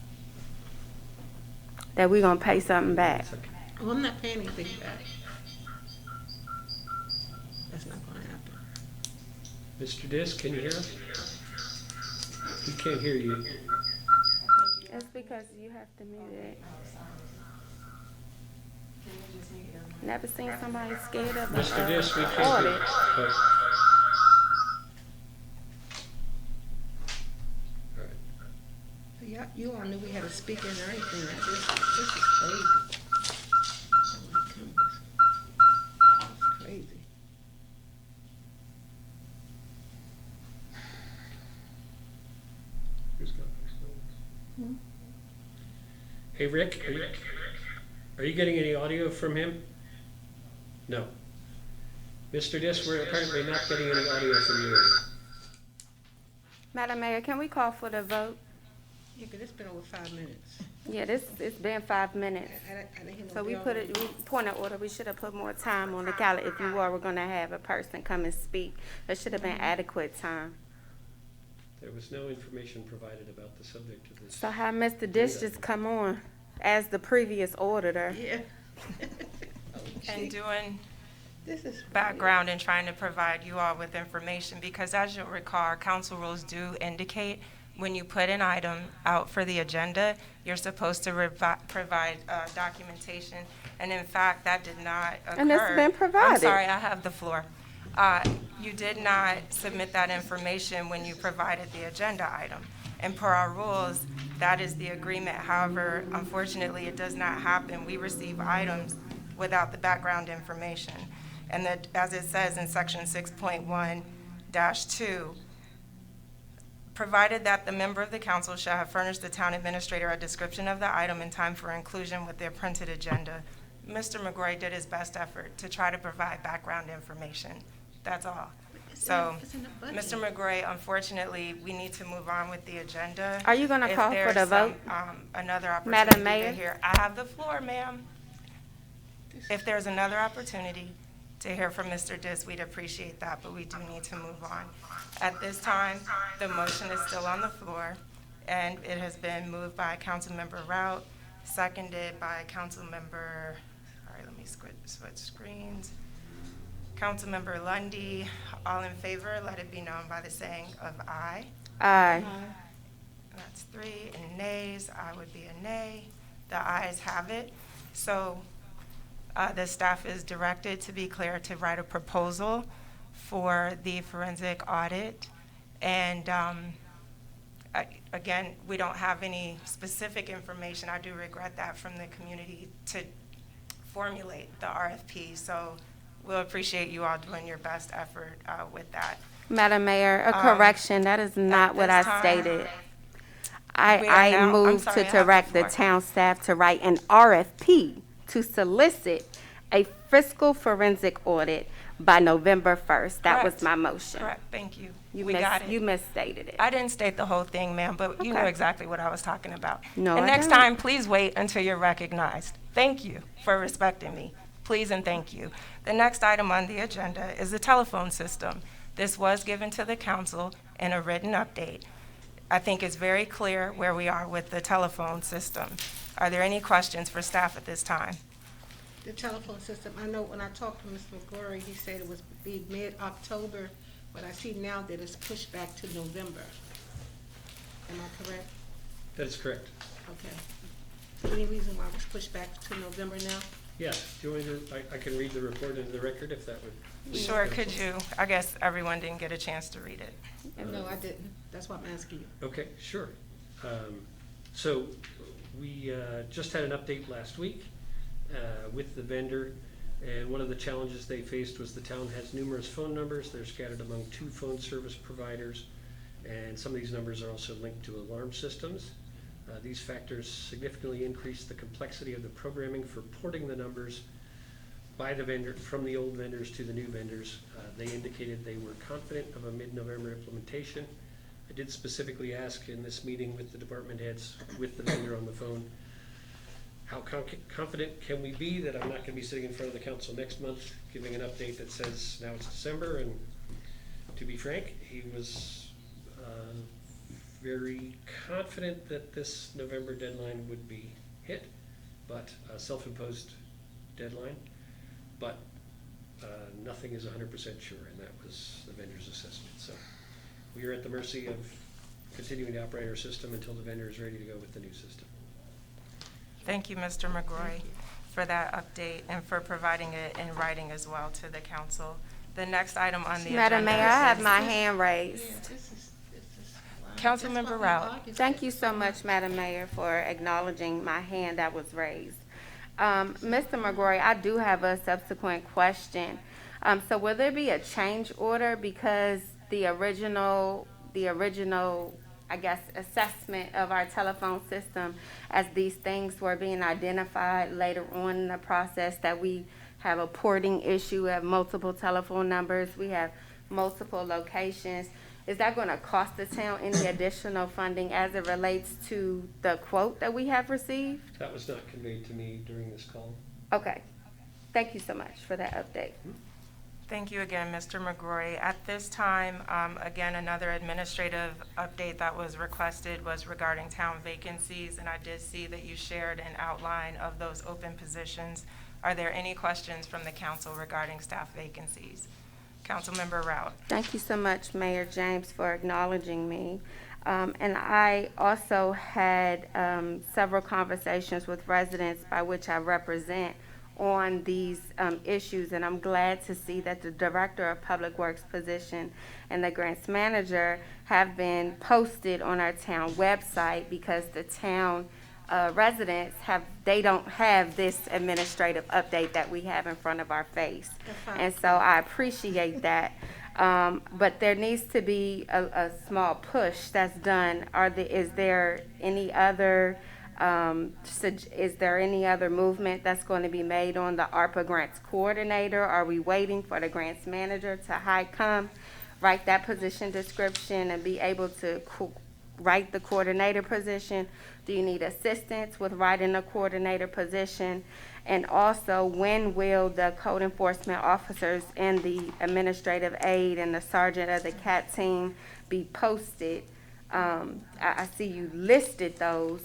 That we're going to pay something back. Oh, I'm not paying anything back. That's not gonna happen. Mr. Dis, can you hear us? We can't hear you. It's because you have to mute it. Never seen somebody scared of Mr. Dis, we can't hear audit. you. All right. Yeah, you all knew we had a speaker and everything. This is crazy. Oh my goodness. It's crazy. Who's got this? Hey, Rick, are you getting any audio from him? No. Mr. Dis, we're apparently not getting any audio from you. Madam Mayor, can we call for the vote? Yeah, 'cause it's been over 5 minutes. Yeah, it's been 5 minutes. I didn't hear no So we bell put it, ring. point of order, we should have put more time on the calendar if you were gonna have a person come and speak. There should have been adequate time. There was no information provided about the subject of this. So how Mr. Dish just come on as the previous auditor? Yeah. And doing This is. background and trying to provide you all with information, because as you'll recall, our council rules do indicate when you put an item out for the agenda, you're supposed to provide documentation, and in fact, that did not occur. And it's been provided. I'm sorry, I have the floor. You did not submit that information when you provided the agenda item. And per our rules, that is the agreement. However, unfortunately, it does not happen. We receive items without the background information. And that, as it says in section 6.1-2, provided that the member of the council shall have furnished the town administrator a description of the item in time for inclusion with their printed agenda. Mr. McGrory did his best effort to try to provide background information. That's all. So, It's in the budget. Mr. McGrory, unfortunately, we need to move on with the agenda. Are you gonna If call for there's the some, vote? Another Madam opportunity Mayor? to hear. I have the floor, ma'am. If there's another opportunity to hear from Mr. Dis, we'd appreciate that, but we do need to move on. At this time, the motion is still on the floor, and it has been moved by Councilmember Rout, seconded by Councilmember, all right, let me switch screens. Councilmember Lundy, all in favor, let it be known by the saying of aye. Aye. That's 3, and nays, I would be a nay. The ayes have it. So the staff is directed, to be clear, to write a proposal for the forensic audit. And again, we don't have any specific information. I do regret that, from the community to formulate the RFP. So we'll appreciate you all doing your best effort with that. Madam Mayor, a correction, that is not what I this time, stated. we are I now- I'm moved sorry, to I have the direct the floor. town staff to write an RFP to solicit a fiscal forensic audit by November 1st. That was Correct. my motion. Correct, thank you. You We got it. You misstated it. I didn't state the whole thing, ma'am, but you know Okay. exactly what I was talking about. No, And I next don't. time, please wait until you're recognized. Thank you for respecting me. Please and thank you. The next item on the agenda is the telephone system. This was given to the council in a written update. I think it's very clear where we are with the telephone system. Are there any questions for staff at this time? The telephone system, I know when I talked to Mr. McGrory, he said it was be mid-October, but I see now that it's pushed back to November. Am I correct? That is correct. Okay. Any reason why it was pushed back to November now? Yes, do you want me to, I can read the report into the record if that would. Sure, could you? I guess everyone didn't get a chance to read it. No, I didn't. That's why I'm asking you. Okay, sure. So we just had an update last week with the vendor, and one of the challenges they faced was the town has numerous phone numbers. They're scattered among 2 phone service providers, and some of these numbers are also linked to alarm systems. These factors significantly increase the complexity of the programming for porting the numbers by the vendor, from the old vendors to the new vendors. They indicated they were confident of a mid-November implementation. I did specifically ask in this meeting with the department heads, with the vendor on the phone, how confident can we be that I'm not going to be sitting in front of the council next month giving an update that says now it's December? And to be frank, he was very confident that this November deadline would be hit, but a self-imposed deadline. But nothing is 100% sure, and that was the vendor's assessment. So we are at the mercy of continuing to operate our system until the vendor is ready to go with the new system. Thank you, Mr. McGrory, for that update and for providing it in writing as well to the council. The next item on the agenda. Madam Mayor, I have my hand raised. Councilmember Rout. Thank you so much, Madam Mayor, for acknowledging my hand that was raised. Mr. McGrory, I do have a subsequent question. So will there be a change order because the original, I guess, assessment of our telephone system as these things were being identified later on in the process, that we have a porting issue, we have multiple telephone numbers, we have multiple locations. Is that going to cost the town any additional funding as it relates to the quote that we have received? That was not conveyed to me during this call. Okay. Thank you so much for that update. Thank you again, Mr. McGrory. At this time, again, another administrative update that was requested was regarding town vacancies, and I did see that you shared an outline of those open positions. Are there any questions from the council regarding staff vacancies? Councilmember Rout. Thank you so much, Mayor James, for acknowledging me. And I also had several conversations with residents by which I represent on these issues, and I'm glad to see that the Director of Public Works position and the Grants Manager have been posted on our town website, because the town residents don't have this administrative update that we have in front of our face. And so I appreciate that. But there needs to be a small push that's done. Is there any other movement that's going to be made on the ARPA grants coordinator? Are we waiting for the grants manager to write that position description and be able to write the coordinator position? Do you need assistance with writing the coordinator position? And also, when will the code enforcement officers and the administrative aide and the sergeant of the CAT team be posted? I see you listed those,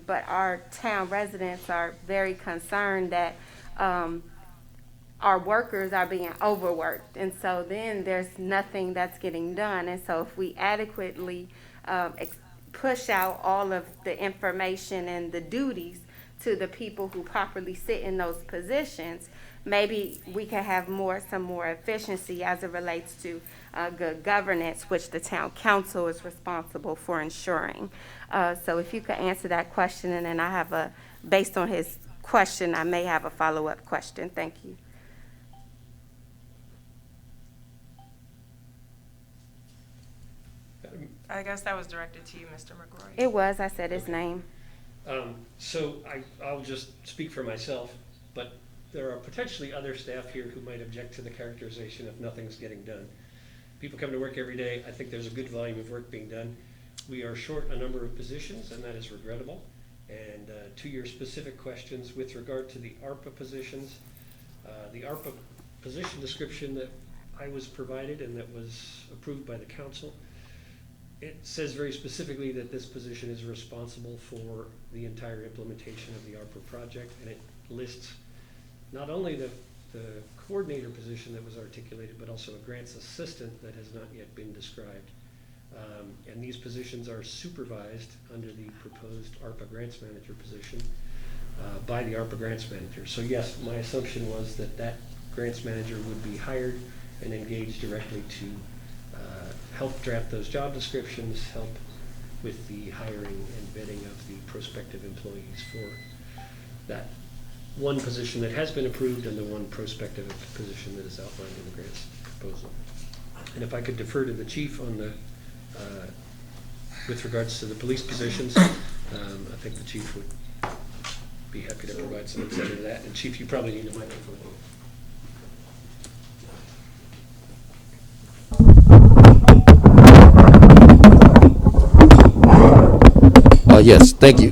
but our town residents are very concerned that our workers are being overworked, and so then there's nothing that's getting done. And so if we adequately push out all of the information and the duties to the people who properly sit in those positions, maybe we can have some more efficiency as it relates to good governance, which the town council is responsible for ensuring. So if you could answer that question, and then based on his question, I may have a follow-up question. Thank you. I guess that was directed to you, Mr. McGrory. It was. I said his name. So I'll just speak for myself, but there are potentially other staff here who might object to the characterization of nothing's getting done. People come to work every day. I think there's a good volume of work being done. We are short a number of positions, and that is regrettable. And to your specific questions with regard to the ARPA positions, the ARPA position description that I was provided and that was approved by the council, it says very specifically that this position is responsible for the entire implementation of the ARPA project, and it lists not only the coordinator position that was articulated, but also a grants assistant that has not yet been described. And these positions are supervised under the proposed ARPA grants manager position by the ARPA grants manager. So yes, my assumption was that grants manager would be hired and engaged directly to help draft those job descriptions, help with the hiring and vetting of the prospective employees for that one position that has been approved and the one prospective position that is outlined in the grants proposal. And if I could defer to the chief on with regards to the police positions, I think the chief would be happy to provide some insight into that. And chief, you probably need a microphone. Yes, thank you.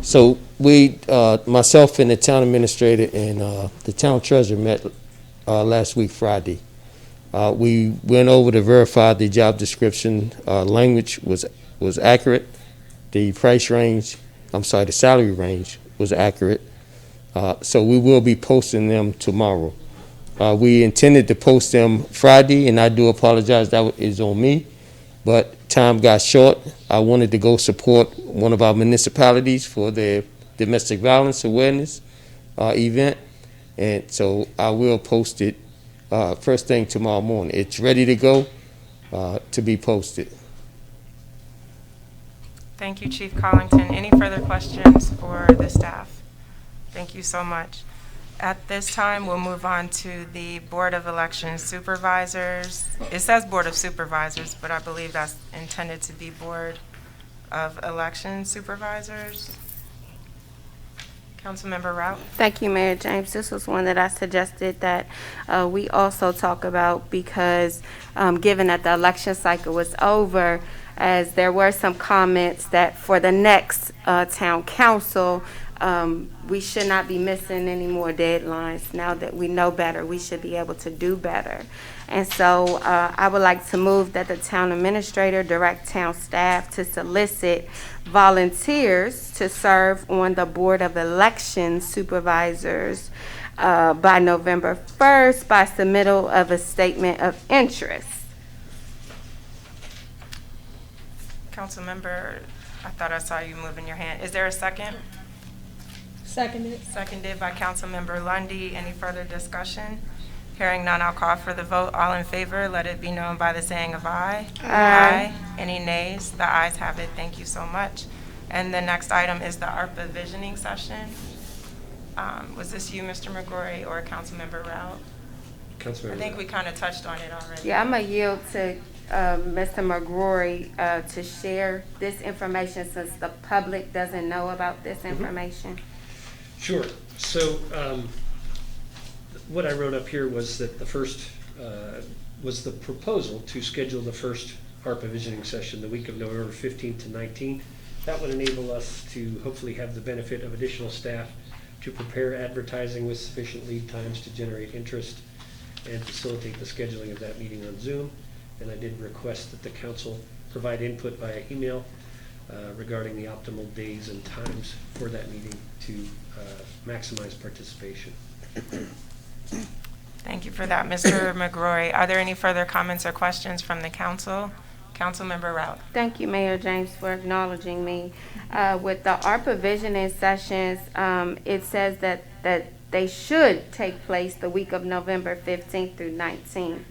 So we, myself and the town administrator and the town treasurer met last week, Friday. We went over to verify the job description. Language was accurate. The the salary range was accurate. So we will be posting them tomorrow. We intended to post them Friday, and I do apologize, that is on me, but time got short. I wanted to go support one of our municipalities for their domestic violence awareness event, and so I will post it first thing tomorrow morning. It's ready to go to be posted. Thank you, Chief Collington. Any further questions for the staff? Thank you so much. At this time, we'll move on to the Board of Election Supervisors. It says Board of Supervisors, but I believe that's intended to be Board of Election Supervisors. Councilmember Rout? Thank you, Mayor James. This was one that I suggested that we also talk about because given that the election cycle was over, as there were some comments that for the next town council, we should not be missing any more deadlines. Now that we know better, we should be able to do better. And so I would like to move that the town administrator direct town staff to solicit volunteers to serve on the Board of Election Supervisors by November 1st by submittal of a statement of interest. Councilmember, I thought I saw you moving your hand. Is there a second? Seconded. Seconded by Councilmember Lundy. Any further discussion? Hearing none, I'll call for the vote. All in favor, let it be known by the saying of aye. Aye. Any nays? The ayes have it. Thank you so much. And the next item is the ARPA visioning session. Was this you, Mr. McGrory, or Councilmember Rout? Councilmember I think Rout. we kind of touched on it already. Yeah, I'm going to yield to Mr. McGrory to share this information since the public doesn't know about this information. Sure. So what I wrote up here was that the first was the proposal to schedule the first ARPA visioning session the week of November 15th to 19th. That would enable us to hopefully have the benefit of additional staff to prepare advertising with sufficient lead times to generate interest and facilitate the scheduling of that meeting on Zoom. And I did request that the council provide input via email regarding the optimal days and times for that meeting to maximize participation. Thank you for that, Mr. McGrory. Are there any further comments or questions from the council? Councilmember Rout. Thank you, Mayor James, for acknowledging me. With the ARPA visioning sessions, it says that they should take place the week of November 15th through 19th.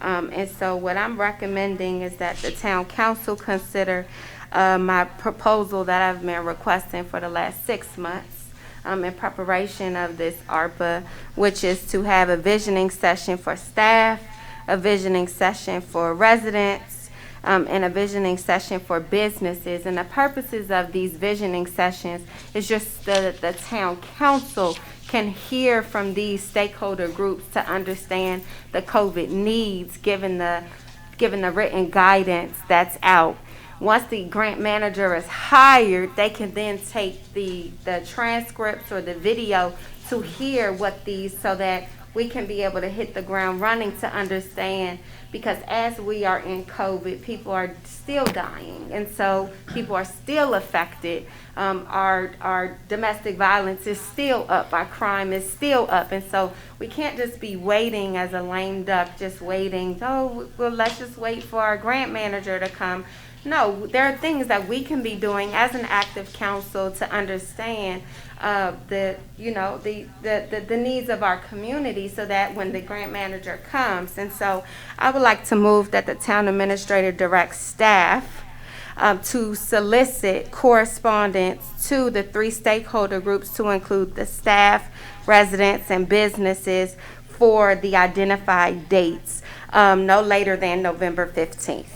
And so what I'm recommending is that the town council consider my proposal that I've been requesting for the last 6 months in preparation of this ARPA, which is to have a visioning session for staff, a visioning session for residents, and a visioning session for businesses. And the purposes of these visioning sessions is just that the town council can hear from these stakeholder groups to understand the COVID needs given the written guidance that's out. Once the grant manager is hired, they can then take the transcripts or the video to hear what these, so that we can be able to hit the ground running to understand, because as we are in COVID, people are still dying, and so people are still affected. Our domestic violence is still up, our crime is still up, and so we can't just be waiting as a lame duck, just waiting, oh, well, let's just wait for our grant manager to come. No, there are things that we can be doing as an active council to understand the needs of our community, so that when the grant manager comes. And so I would like to move that the town administrator direct staff to solicit correspondence to the 3 stakeholder groups, to include the staff, residents, and businesses for the identified dates, no later than November 15th.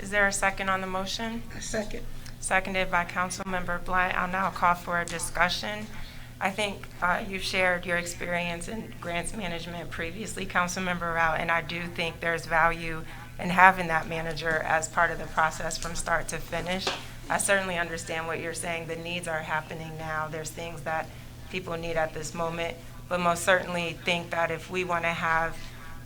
Is there a second on the motion? A second. Seconded by Councilmember Blunt. I'll now call for a discussion. I think you've shared your experience in grants management previously, Councilmember Rout, and I do think there's value in having that manager as part of the process from start to finish. I certainly understand what you're saying. The needs are happening now. There's things that people need at this moment, but most certainly think that if we want to have,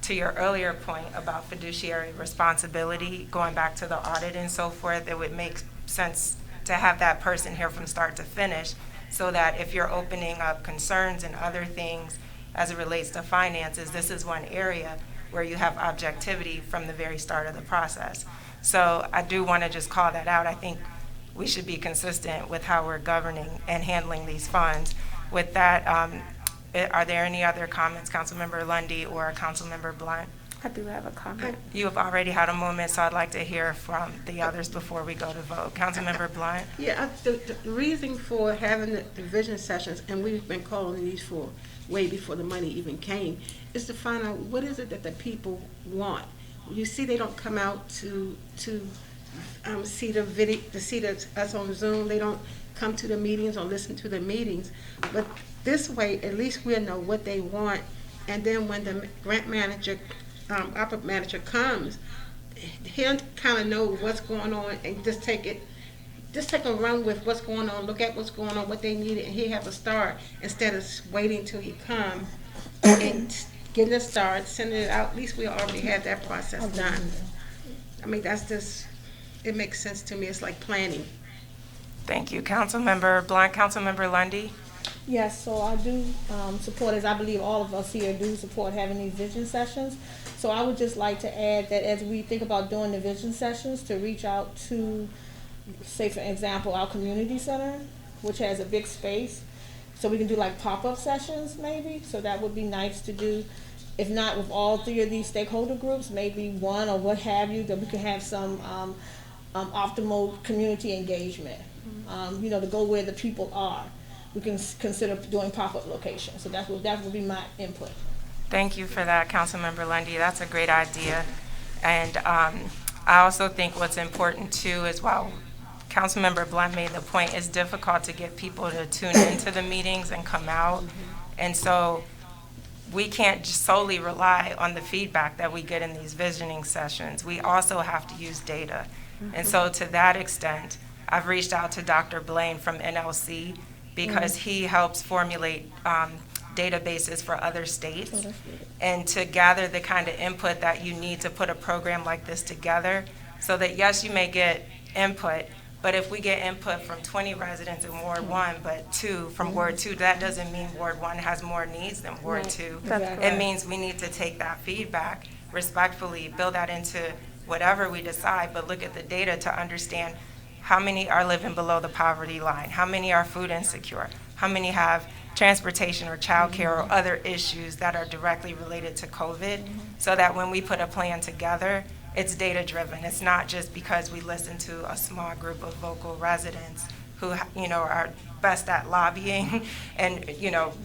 to your earlier point about fiduciary responsibility, going back to the audit and so forth, it would make sense to have that person here from start to finish, so that if you're opening up concerns and other things, as it relates to finances, this is one area where you have objectivity from the very start of the process. So I do want to just call that out. I think we should be consistent with how we're governing and handling these funds. With that, are there any other comments, Councilmember Lundy or Councilmember Blunt? I do have a comment. You have already had a moment, so I'd like to hear from the others before we go to vote. Councilmember Blunt? Yeah, the reason for having the division sessions, and we've been calling these for way before the money even came, is to find out what is it that the people want. You see, they don't come out to see the video, to see us on Zoom. They don't come to the meetings or listen to the meetings. But this way, at least we'll know what they want. And then when the grant manager, opera manager comes, he'll kind of know what's going on and just take a run with what's going on, look at what's going on, what they need, and he'll have a start instead of waiting till he comes and getting a start, sending it out. At least we already have that process done. I mean, that's just, it makes sense to me. It's like planning. Thank you. Councilmember Blunt, Councilmember Lundy? Yes, so I do support, as I believe all of us here do support having these vision sessions. So I would just like to add that as we think about doing the vision sessions, to reach out to, say for example, our community center, which has a big space. So we can do like pop-up sessions maybe, so that would be nice to do. If not with all three of these stakeholder groups, maybe one or what have you, that we can have some optimal community engagement, to go where the people are. We can consider doing pop-up locations. So that would be my input. Thank you for that, Councilmember Lundy. That's a great idea. And I also think what's important too is, while Councilmember Blunt made the point, it's difficult to get people to tune into the meetings and come out. And so we can't just solely rely on the feedback that we get in these visioning sessions. We also have to use data. And so to that extent, I've reached out to Dr. Blaine from NLC because he helps formulate databases for other states, and to gather the kind of input that you need to put a program like this together, so that yes, you may get input, but if we get input from 20 residents in Ward 1, but 2 from Ward 2, that doesn't mean Ward 1 has more needs than Ward 2. It means we need to take that feedback respectfully, build that into whatever we decide, but look at the data to understand how many are living below the poverty line, how many are food insecure, how many have transportation or childcare or other issues that are directly related to COVID, so that when we put a plan together, it's data driven. It's not just because we listen to a small group of vocal residents who are best at lobbying and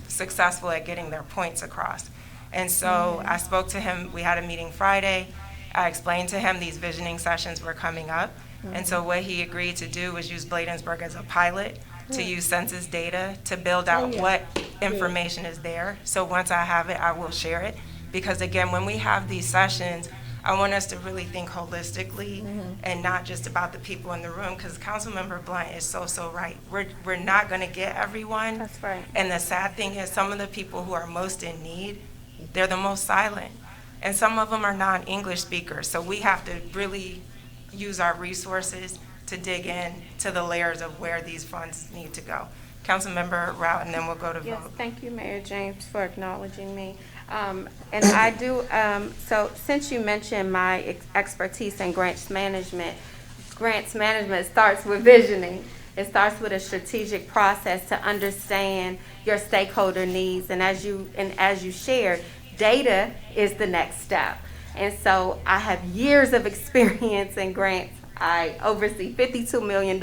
successful at getting their points across. And so I spoke to him. We had a meeting Friday. I explained to him these visioning sessions were coming up. And so what he agreed to do was use Bladensburg as a pilot, to use census data to build out what information is there. So once I have it, I will share it. Because again, when we have these sessions, I want us to really think holistically and not just about the people in the room, because Councilmember Blunt is so right. We're not going to get everyone. That's right. And the sad thing is, some of the people who are most in need, they're the most silent. And some of them are non-English speakers. So we have to really use our resources to dig in to the layers of where these funds need to go. Councilmember Rao, and then we'll go to Yes, vote. thank you, Mayor James, for acknowledging me. And I do, so since you mentioned my expertise in grants management starts with visioning. It starts with a strategic process to understand your stakeholder needs. And as you shared, data is the next step. And so I have years of experience in grants. I oversee $52 million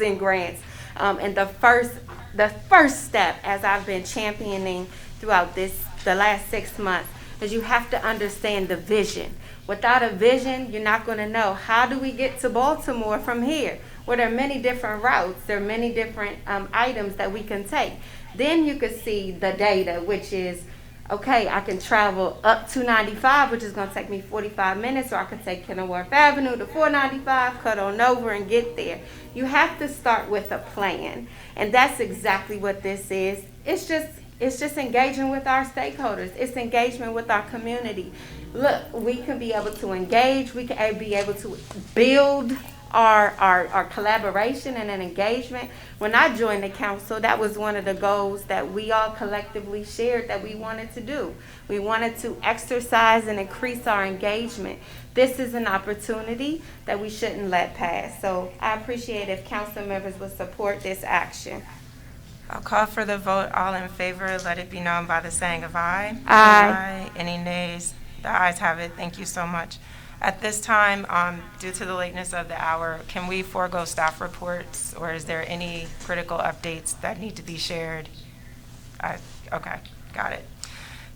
in grants. And the first step, as I've been championing throughout the last 6 months, is you have to understand the vision. Without a vision, you're not going to know, how do we get to Baltimore from here? Well, there are many different routes. There are many different items that we can take. Then you could see the data, which is, okay, I can travel up to 95, which is going to take me 45 minutes, or I can take Kenilworth Avenue to 495, cut on over and get there. You have to start with a plan, and that's exactly what this is. It's just engaging with our stakeholders. It's engagement with our community. Look, we can be able to engage. We can be able to build our collaboration and an engagement. When I joined the council, that was one of the goals that we all collectively shared that we wanted to do. We wanted to exercise and increase our engagement. This is an opportunity that we shouldn't let pass. So I appreciate if council members would support this action. I'll call for the vote. All in favor, let it be known by the saying of aye. Aye. Any nays? The ayes have it. Thank you so much. At this time, due to the lateness of the hour, can we forego staff reports, or is there any critical updates that need to be shared? Okay, got it.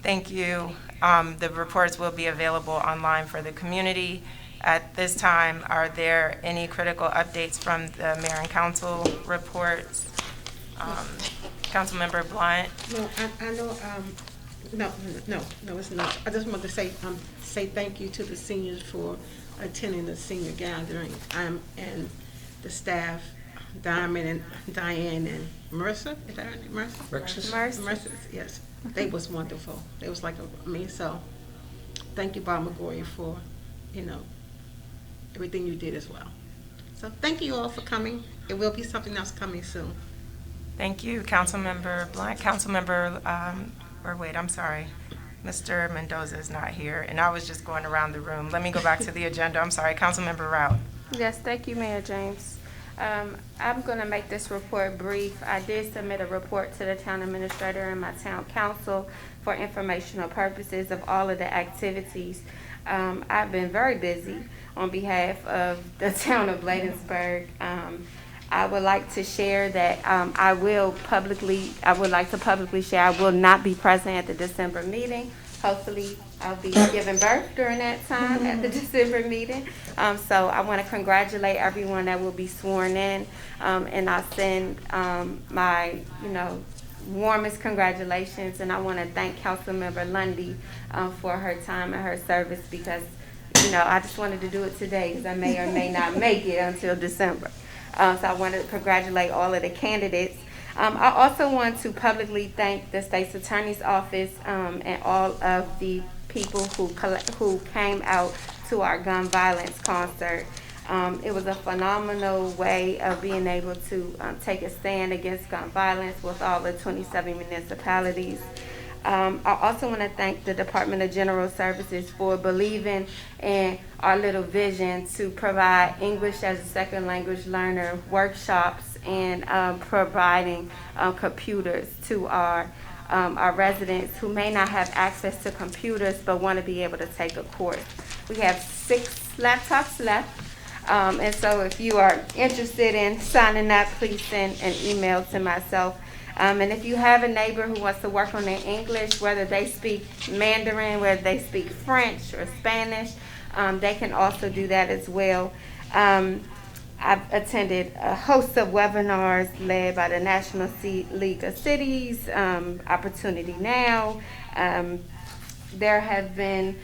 Thank you. The reports will be available online for the community. At this time, are there any critical updates from the mayor and council reports? Councilmember Blunt? No, I know, no, it's not. I just want to say thank you to the seniors for attending the senior gathering. And the staff, Diamond and Diane and Mercer, is that her name, Mercer? Mercer, yes. They was wonderful. They was like me, so thank you, Bob McGorry, for, everything you did as well. So thank you all for coming. It will be something else coming soon. Thank you, Councilmember Blunt. Councilmember, I'm sorry. Mr. Mendoza is not here, and I was just going around the room. Let me go back to the agenda. I'm sorry, Councilmember Rout. Yes, thank you, Mayor James. I'm going to make this report brief. I did submit a report to the town administrator and my town council for informational purposes of all of the activities. I've been very busy on behalf of the town of Bladensburg. I would like to share that I would like to publicly share I will not be present at the December meeting. Hopefully, I'll be giving birth during that time at the December meeting. So I want to congratulate everyone that will be sworn in, and I'll send my, warmest congratulations. And I want to thank Councilmember Lundy for her time and her service because, I just wanted to do it today because I may or may not make it until December. So I want to congratulate all of the candidates. I also want to publicly thank the State's Attorney's Office and all of the people who came out to our gun violence concert. It was a phenomenal way of being able to take a stand against gun violence with all the 27 municipalities. I also want to thank the Department of General Services for believing in our little vision to provide English as a second language learner workshops and providing computers to our residents who may not have access to computers but want to be able to take a course. We have 6 laptops left. And so if you are interested in signing up, please send an email to myself. And if you have a neighbor who wants to work on their English, whether they speak Mandarin, whether they speak French or Spanish, they can also do that as well. I've attended a host of webinars led by the National League of Cities, Opportunity Now. There have been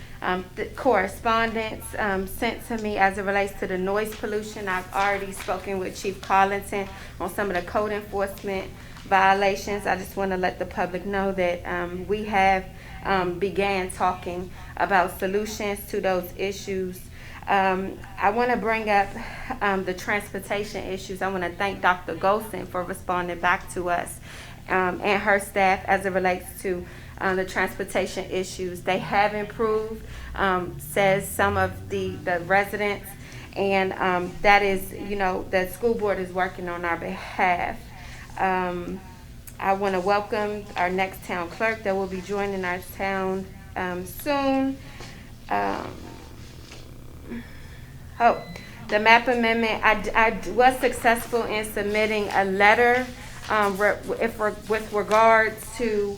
correspondence sent to me as it relates to the noise pollution. I've already spoken with Chief Collington on some of the code enforcement violations. I just want to let the public know that we have began talking about solutions to those issues. I want to bring up the transportation issues. I want to thank Dr. Golson for responding back to us and her staff as it relates to the transportation issues. They have improved, says some of the residents, and that is, the school board is working on our behalf. I want to welcome our next town clerk that will be joining our town soon. The map amendment, I was successful in submitting a letter with regards to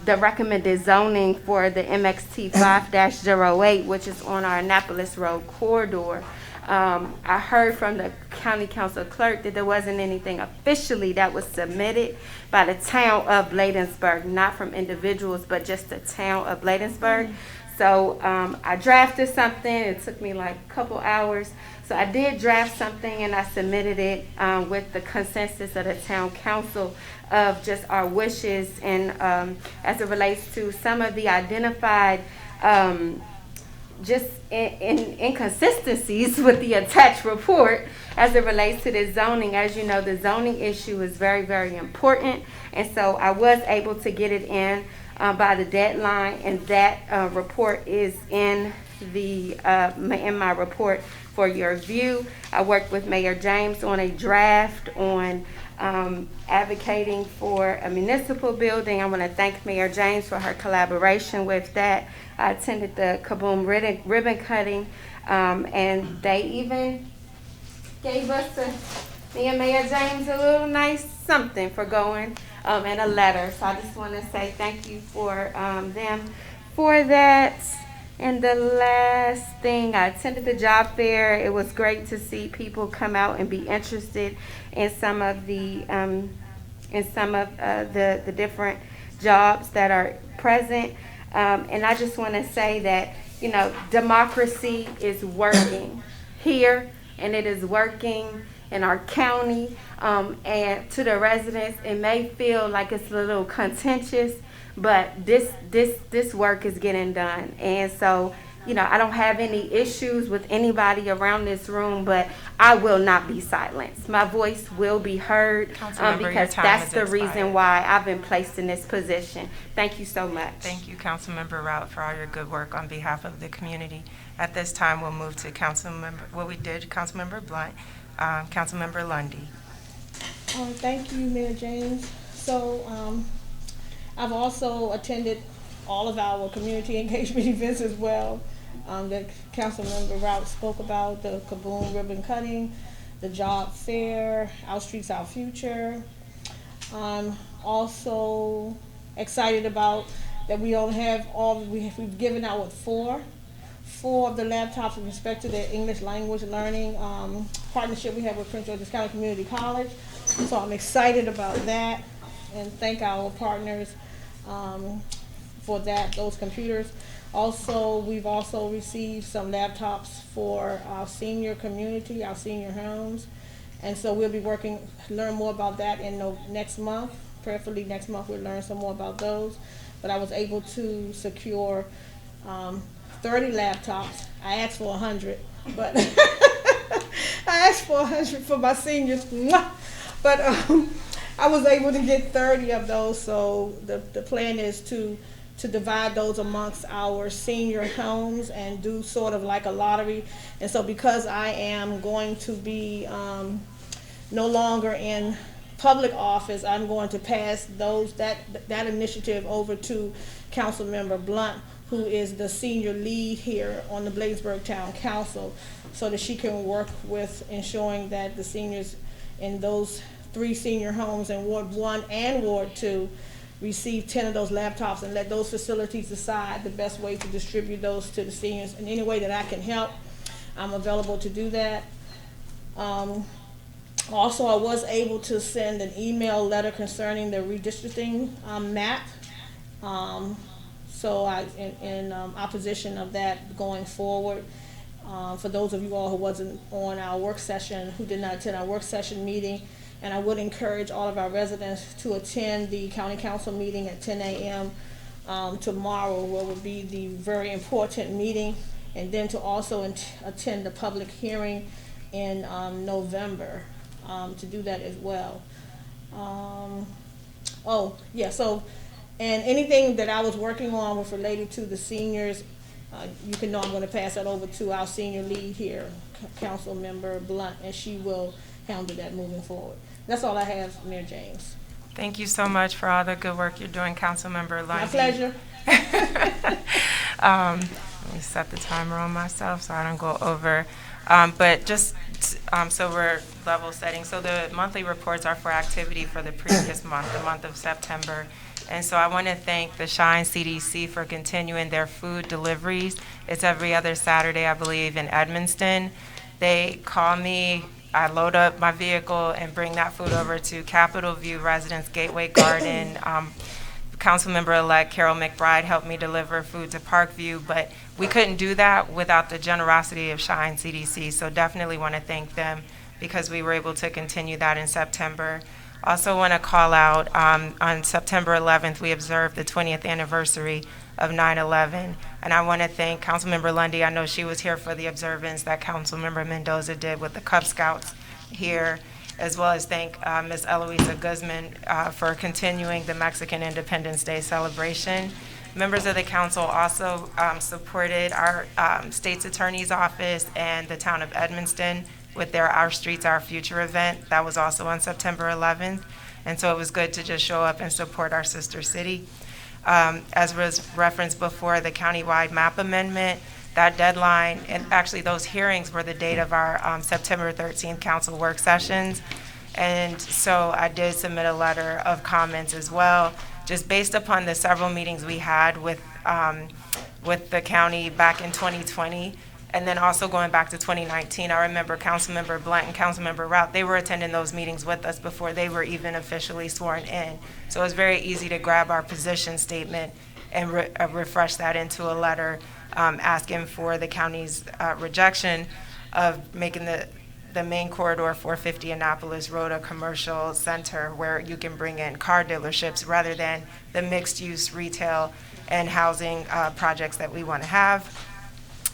the recommended zoning for the MXT 5-08, which is on our Annapolis Road corridor. I heard from the county council clerk that there wasn't anything officially that was submitted by the town of Bladensburg, not from individuals, but just the town of Bladensburg. So I drafted something. It took me like a couple hours. So I did draft something and I submitted it with the consensus of the town council of just our wishes and as it relates to some of the identified just inconsistencies with the attached report as it relates to the zoning. As you know, the zoning issue is very, very important, and so I was able to get it in by the deadline, and that report is in my report for your view. I worked with Mayor James on a draft on advocating for a municipal building. I want to thank Mayor James for her collaboration with that. I attended the Kaboom ribbon cutting, and they even gave us, me and Mayor James, a little nice something for going, and a letter. So I just want to say thank you for them for that. And the last thing, I attended the job fair. It was great to see people come out and be interested in some of the the different jobs that are present. And I just want to say that, you know, democracy is working here, and it is working in our county. And to the residents, it may feel like it's a little contentious, but this work is getting done. And so, you know, I don't have any issues with anybody around this room, but I will not be silenced. My voice will be heard, because that's the reason why I've been placed in this position. Thank you so much. Thank you, Councilmember Rout, for all your good work on behalf of the community. At this time, we'll move to Councilmember Blunt, Councilmember Lundy. Thank you, Mayor James. So I've also attended all of our community engagement events as well that Councilmember Rout spoke about, the Kaboom ribbon cutting, the job fair, Our Streets, Our Future. I'm also excited about that we don't have we've given out with four of the laptops with respect to the English language learning partnership we have with Prince George's County Community College. So I'm excited about that, and thank our partners for those computers. Also, we've also received some laptops for our senior community, our senior homes, and so we'll be learn more about that in next month. Prayerfully next month we'll learn some more about those. But I was able to secure 30 laptops. I asked for 100, but I asked for 100 for my seniors. But I was able to get 30 of those, so the plan is to divide those amongst our senior homes and do sort of like a lottery. And so because I am going to be no longer in public office, I'm going to pass that initiative over to Councilmember Blunt, who is the senior lead here on the Bladensburg Town Council, so that she can work with ensuring that the seniors in those 3 senior homes in Ward 1 and Ward 2 receive 10 of those laptops, and let those facilities decide the best way to distribute those to the seniors. In any way that I can help, I'm available to do that. Also, I was able to send an email letter concerning the redistricting map. So in opposition of that going forward, for those of you all who wasn't on our work session, who did not attend our work session meeting, and I would encourage all of our residents to attend the county council meeting at 10 a.m. Tomorrow, where will be the very important meeting, and then to also attend the public hearing in November, to do that as well. And anything that I was working on was related to the seniors. You can know I'm going to pass that over to our senior lead here, Councilmember Blunt, and she will handle that moving forward. That's all I have, Mayor James. Thank you so much for all the good work you're doing, Councilmember Lundy. My pleasure. Let me set the timer on myself so I don't go over. But just so we're level setting, so the monthly reports are for activity for the previous month, the month of September. And so I want to thank the Shine CDC for continuing their food deliveries. It's every other Saturday, I believe, in Edmonston. They call me, I load up my vehicle and bring that food over to Capitol View residents, Gateway Garden. Councilmember-elect Carol McBride helped me deliver food to Parkview, but we couldn't do that without the generosity of Shine CDC. So definitely want to thank them because we were able to continue that in September. Also want to call out, on September 11th, we observed the 20th anniversary of 9/11. And I want to thank Councilmember Lundy. I know she was here for the observance that Councilmember Mendoza did with the Cub Scouts here, as well as thank Ms. Eloisa Guzman for continuing the Mexican Independence Day celebration. Members of the council also supported our state's attorney's office and the town of Edmonston with their Our Streets, Our Future event. That was also on September 11th. And so it was good to just show up and support our sister city. As was referenced before, the countywide map amendment, that deadline, and actually those hearings were the date of our September 13th council work sessions. And so I did submit a letter of comments as well, just based upon the several meetings we had with the county back in 2020. And then also going back to 2019, I remember Councilmember Blunt and Councilmember Rout, they were attending those meetings with us before they were even officially sworn in. So it was very easy to grab our position statement and refresh that into a letter asking for the county's rejection of making the main corridor 450 Annapolis Road a commercial center where you can bring in car dealerships rather than the mixed-use retail and housing projects that we want to have.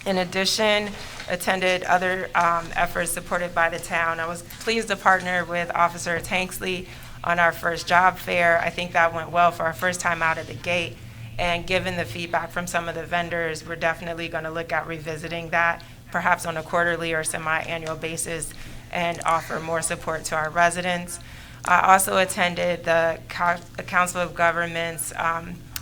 In addition, attended other efforts supported by the town. I was pleased to partner with Officer Tanksley on our first job fair. I think that went well for our first time out of the gate. And given the feedback from some of the vendors, we're definitely going to look at revisiting that, perhaps on a quarterly or semi-annual basis, and offer more support to our residents. I also attended the Council of Governments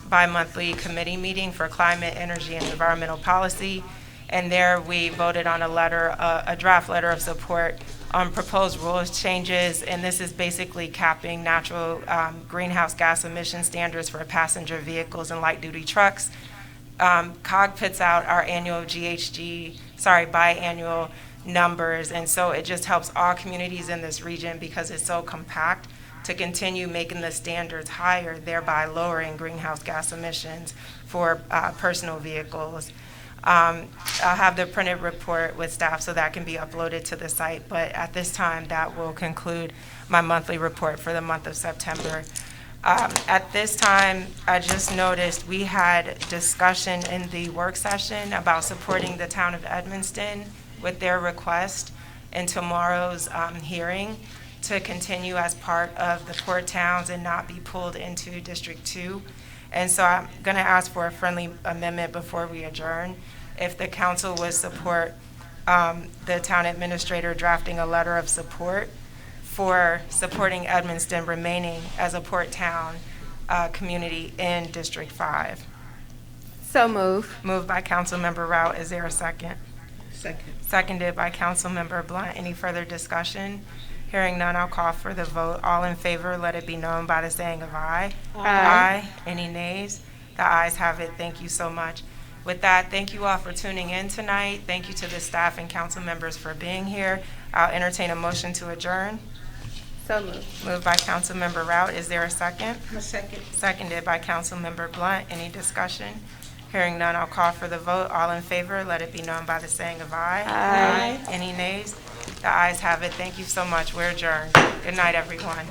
bi-monthly committee meeting for climate, energy, and environmental policy. And there we voted on a draft letter of support on proposed rules changes. And this is basically capping natural greenhouse gas emission standards for passenger vehicles and light-duty trucks. COG puts out our annual biannual numbers. And so it just helps all communities in this region, because it's so compact, to continue making the standards higher, thereby lowering greenhouse gas emissions for personal vehicles. I'll have the printed report with staff so that can be uploaded to the site, but at this time, that will conclude my monthly report for the month of September. At this time, I just noticed we had discussion in the work session about supporting the town of Edmonston with their request in tomorrow's hearing to continue as part of the Port Towns and not be pulled into District 2. And so I'm going to ask for a friendly amendment before we adjourn. If the council would support the town administrator drafting a letter of support for supporting Edmonston remaining as a port town community in District 5. So move. Moved by Councilmember Rout. Is there a second? Second. Seconded by Councilmember Blunt. Any further discussion? Hearing none, I'll call for the vote. All in favor, let it be known by the saying of aye. Aye. Any nays? The ayes have it. Thank you so much. With that, thank you all for tuning in tonight. Thank you to the staff and council members for being here. I'll entertain a motion to adjourn. So moved. Moved by Councilmember Rout. Is there a second? A second. Seconded by Councilmember Blunt. Any discussion? Hearing none, I'll call for the vote. All in favor, let it be known by the saying of aye. Aye. Any nays? The ayes have it. Thank you so much. We're adjourned. Good night, everyone.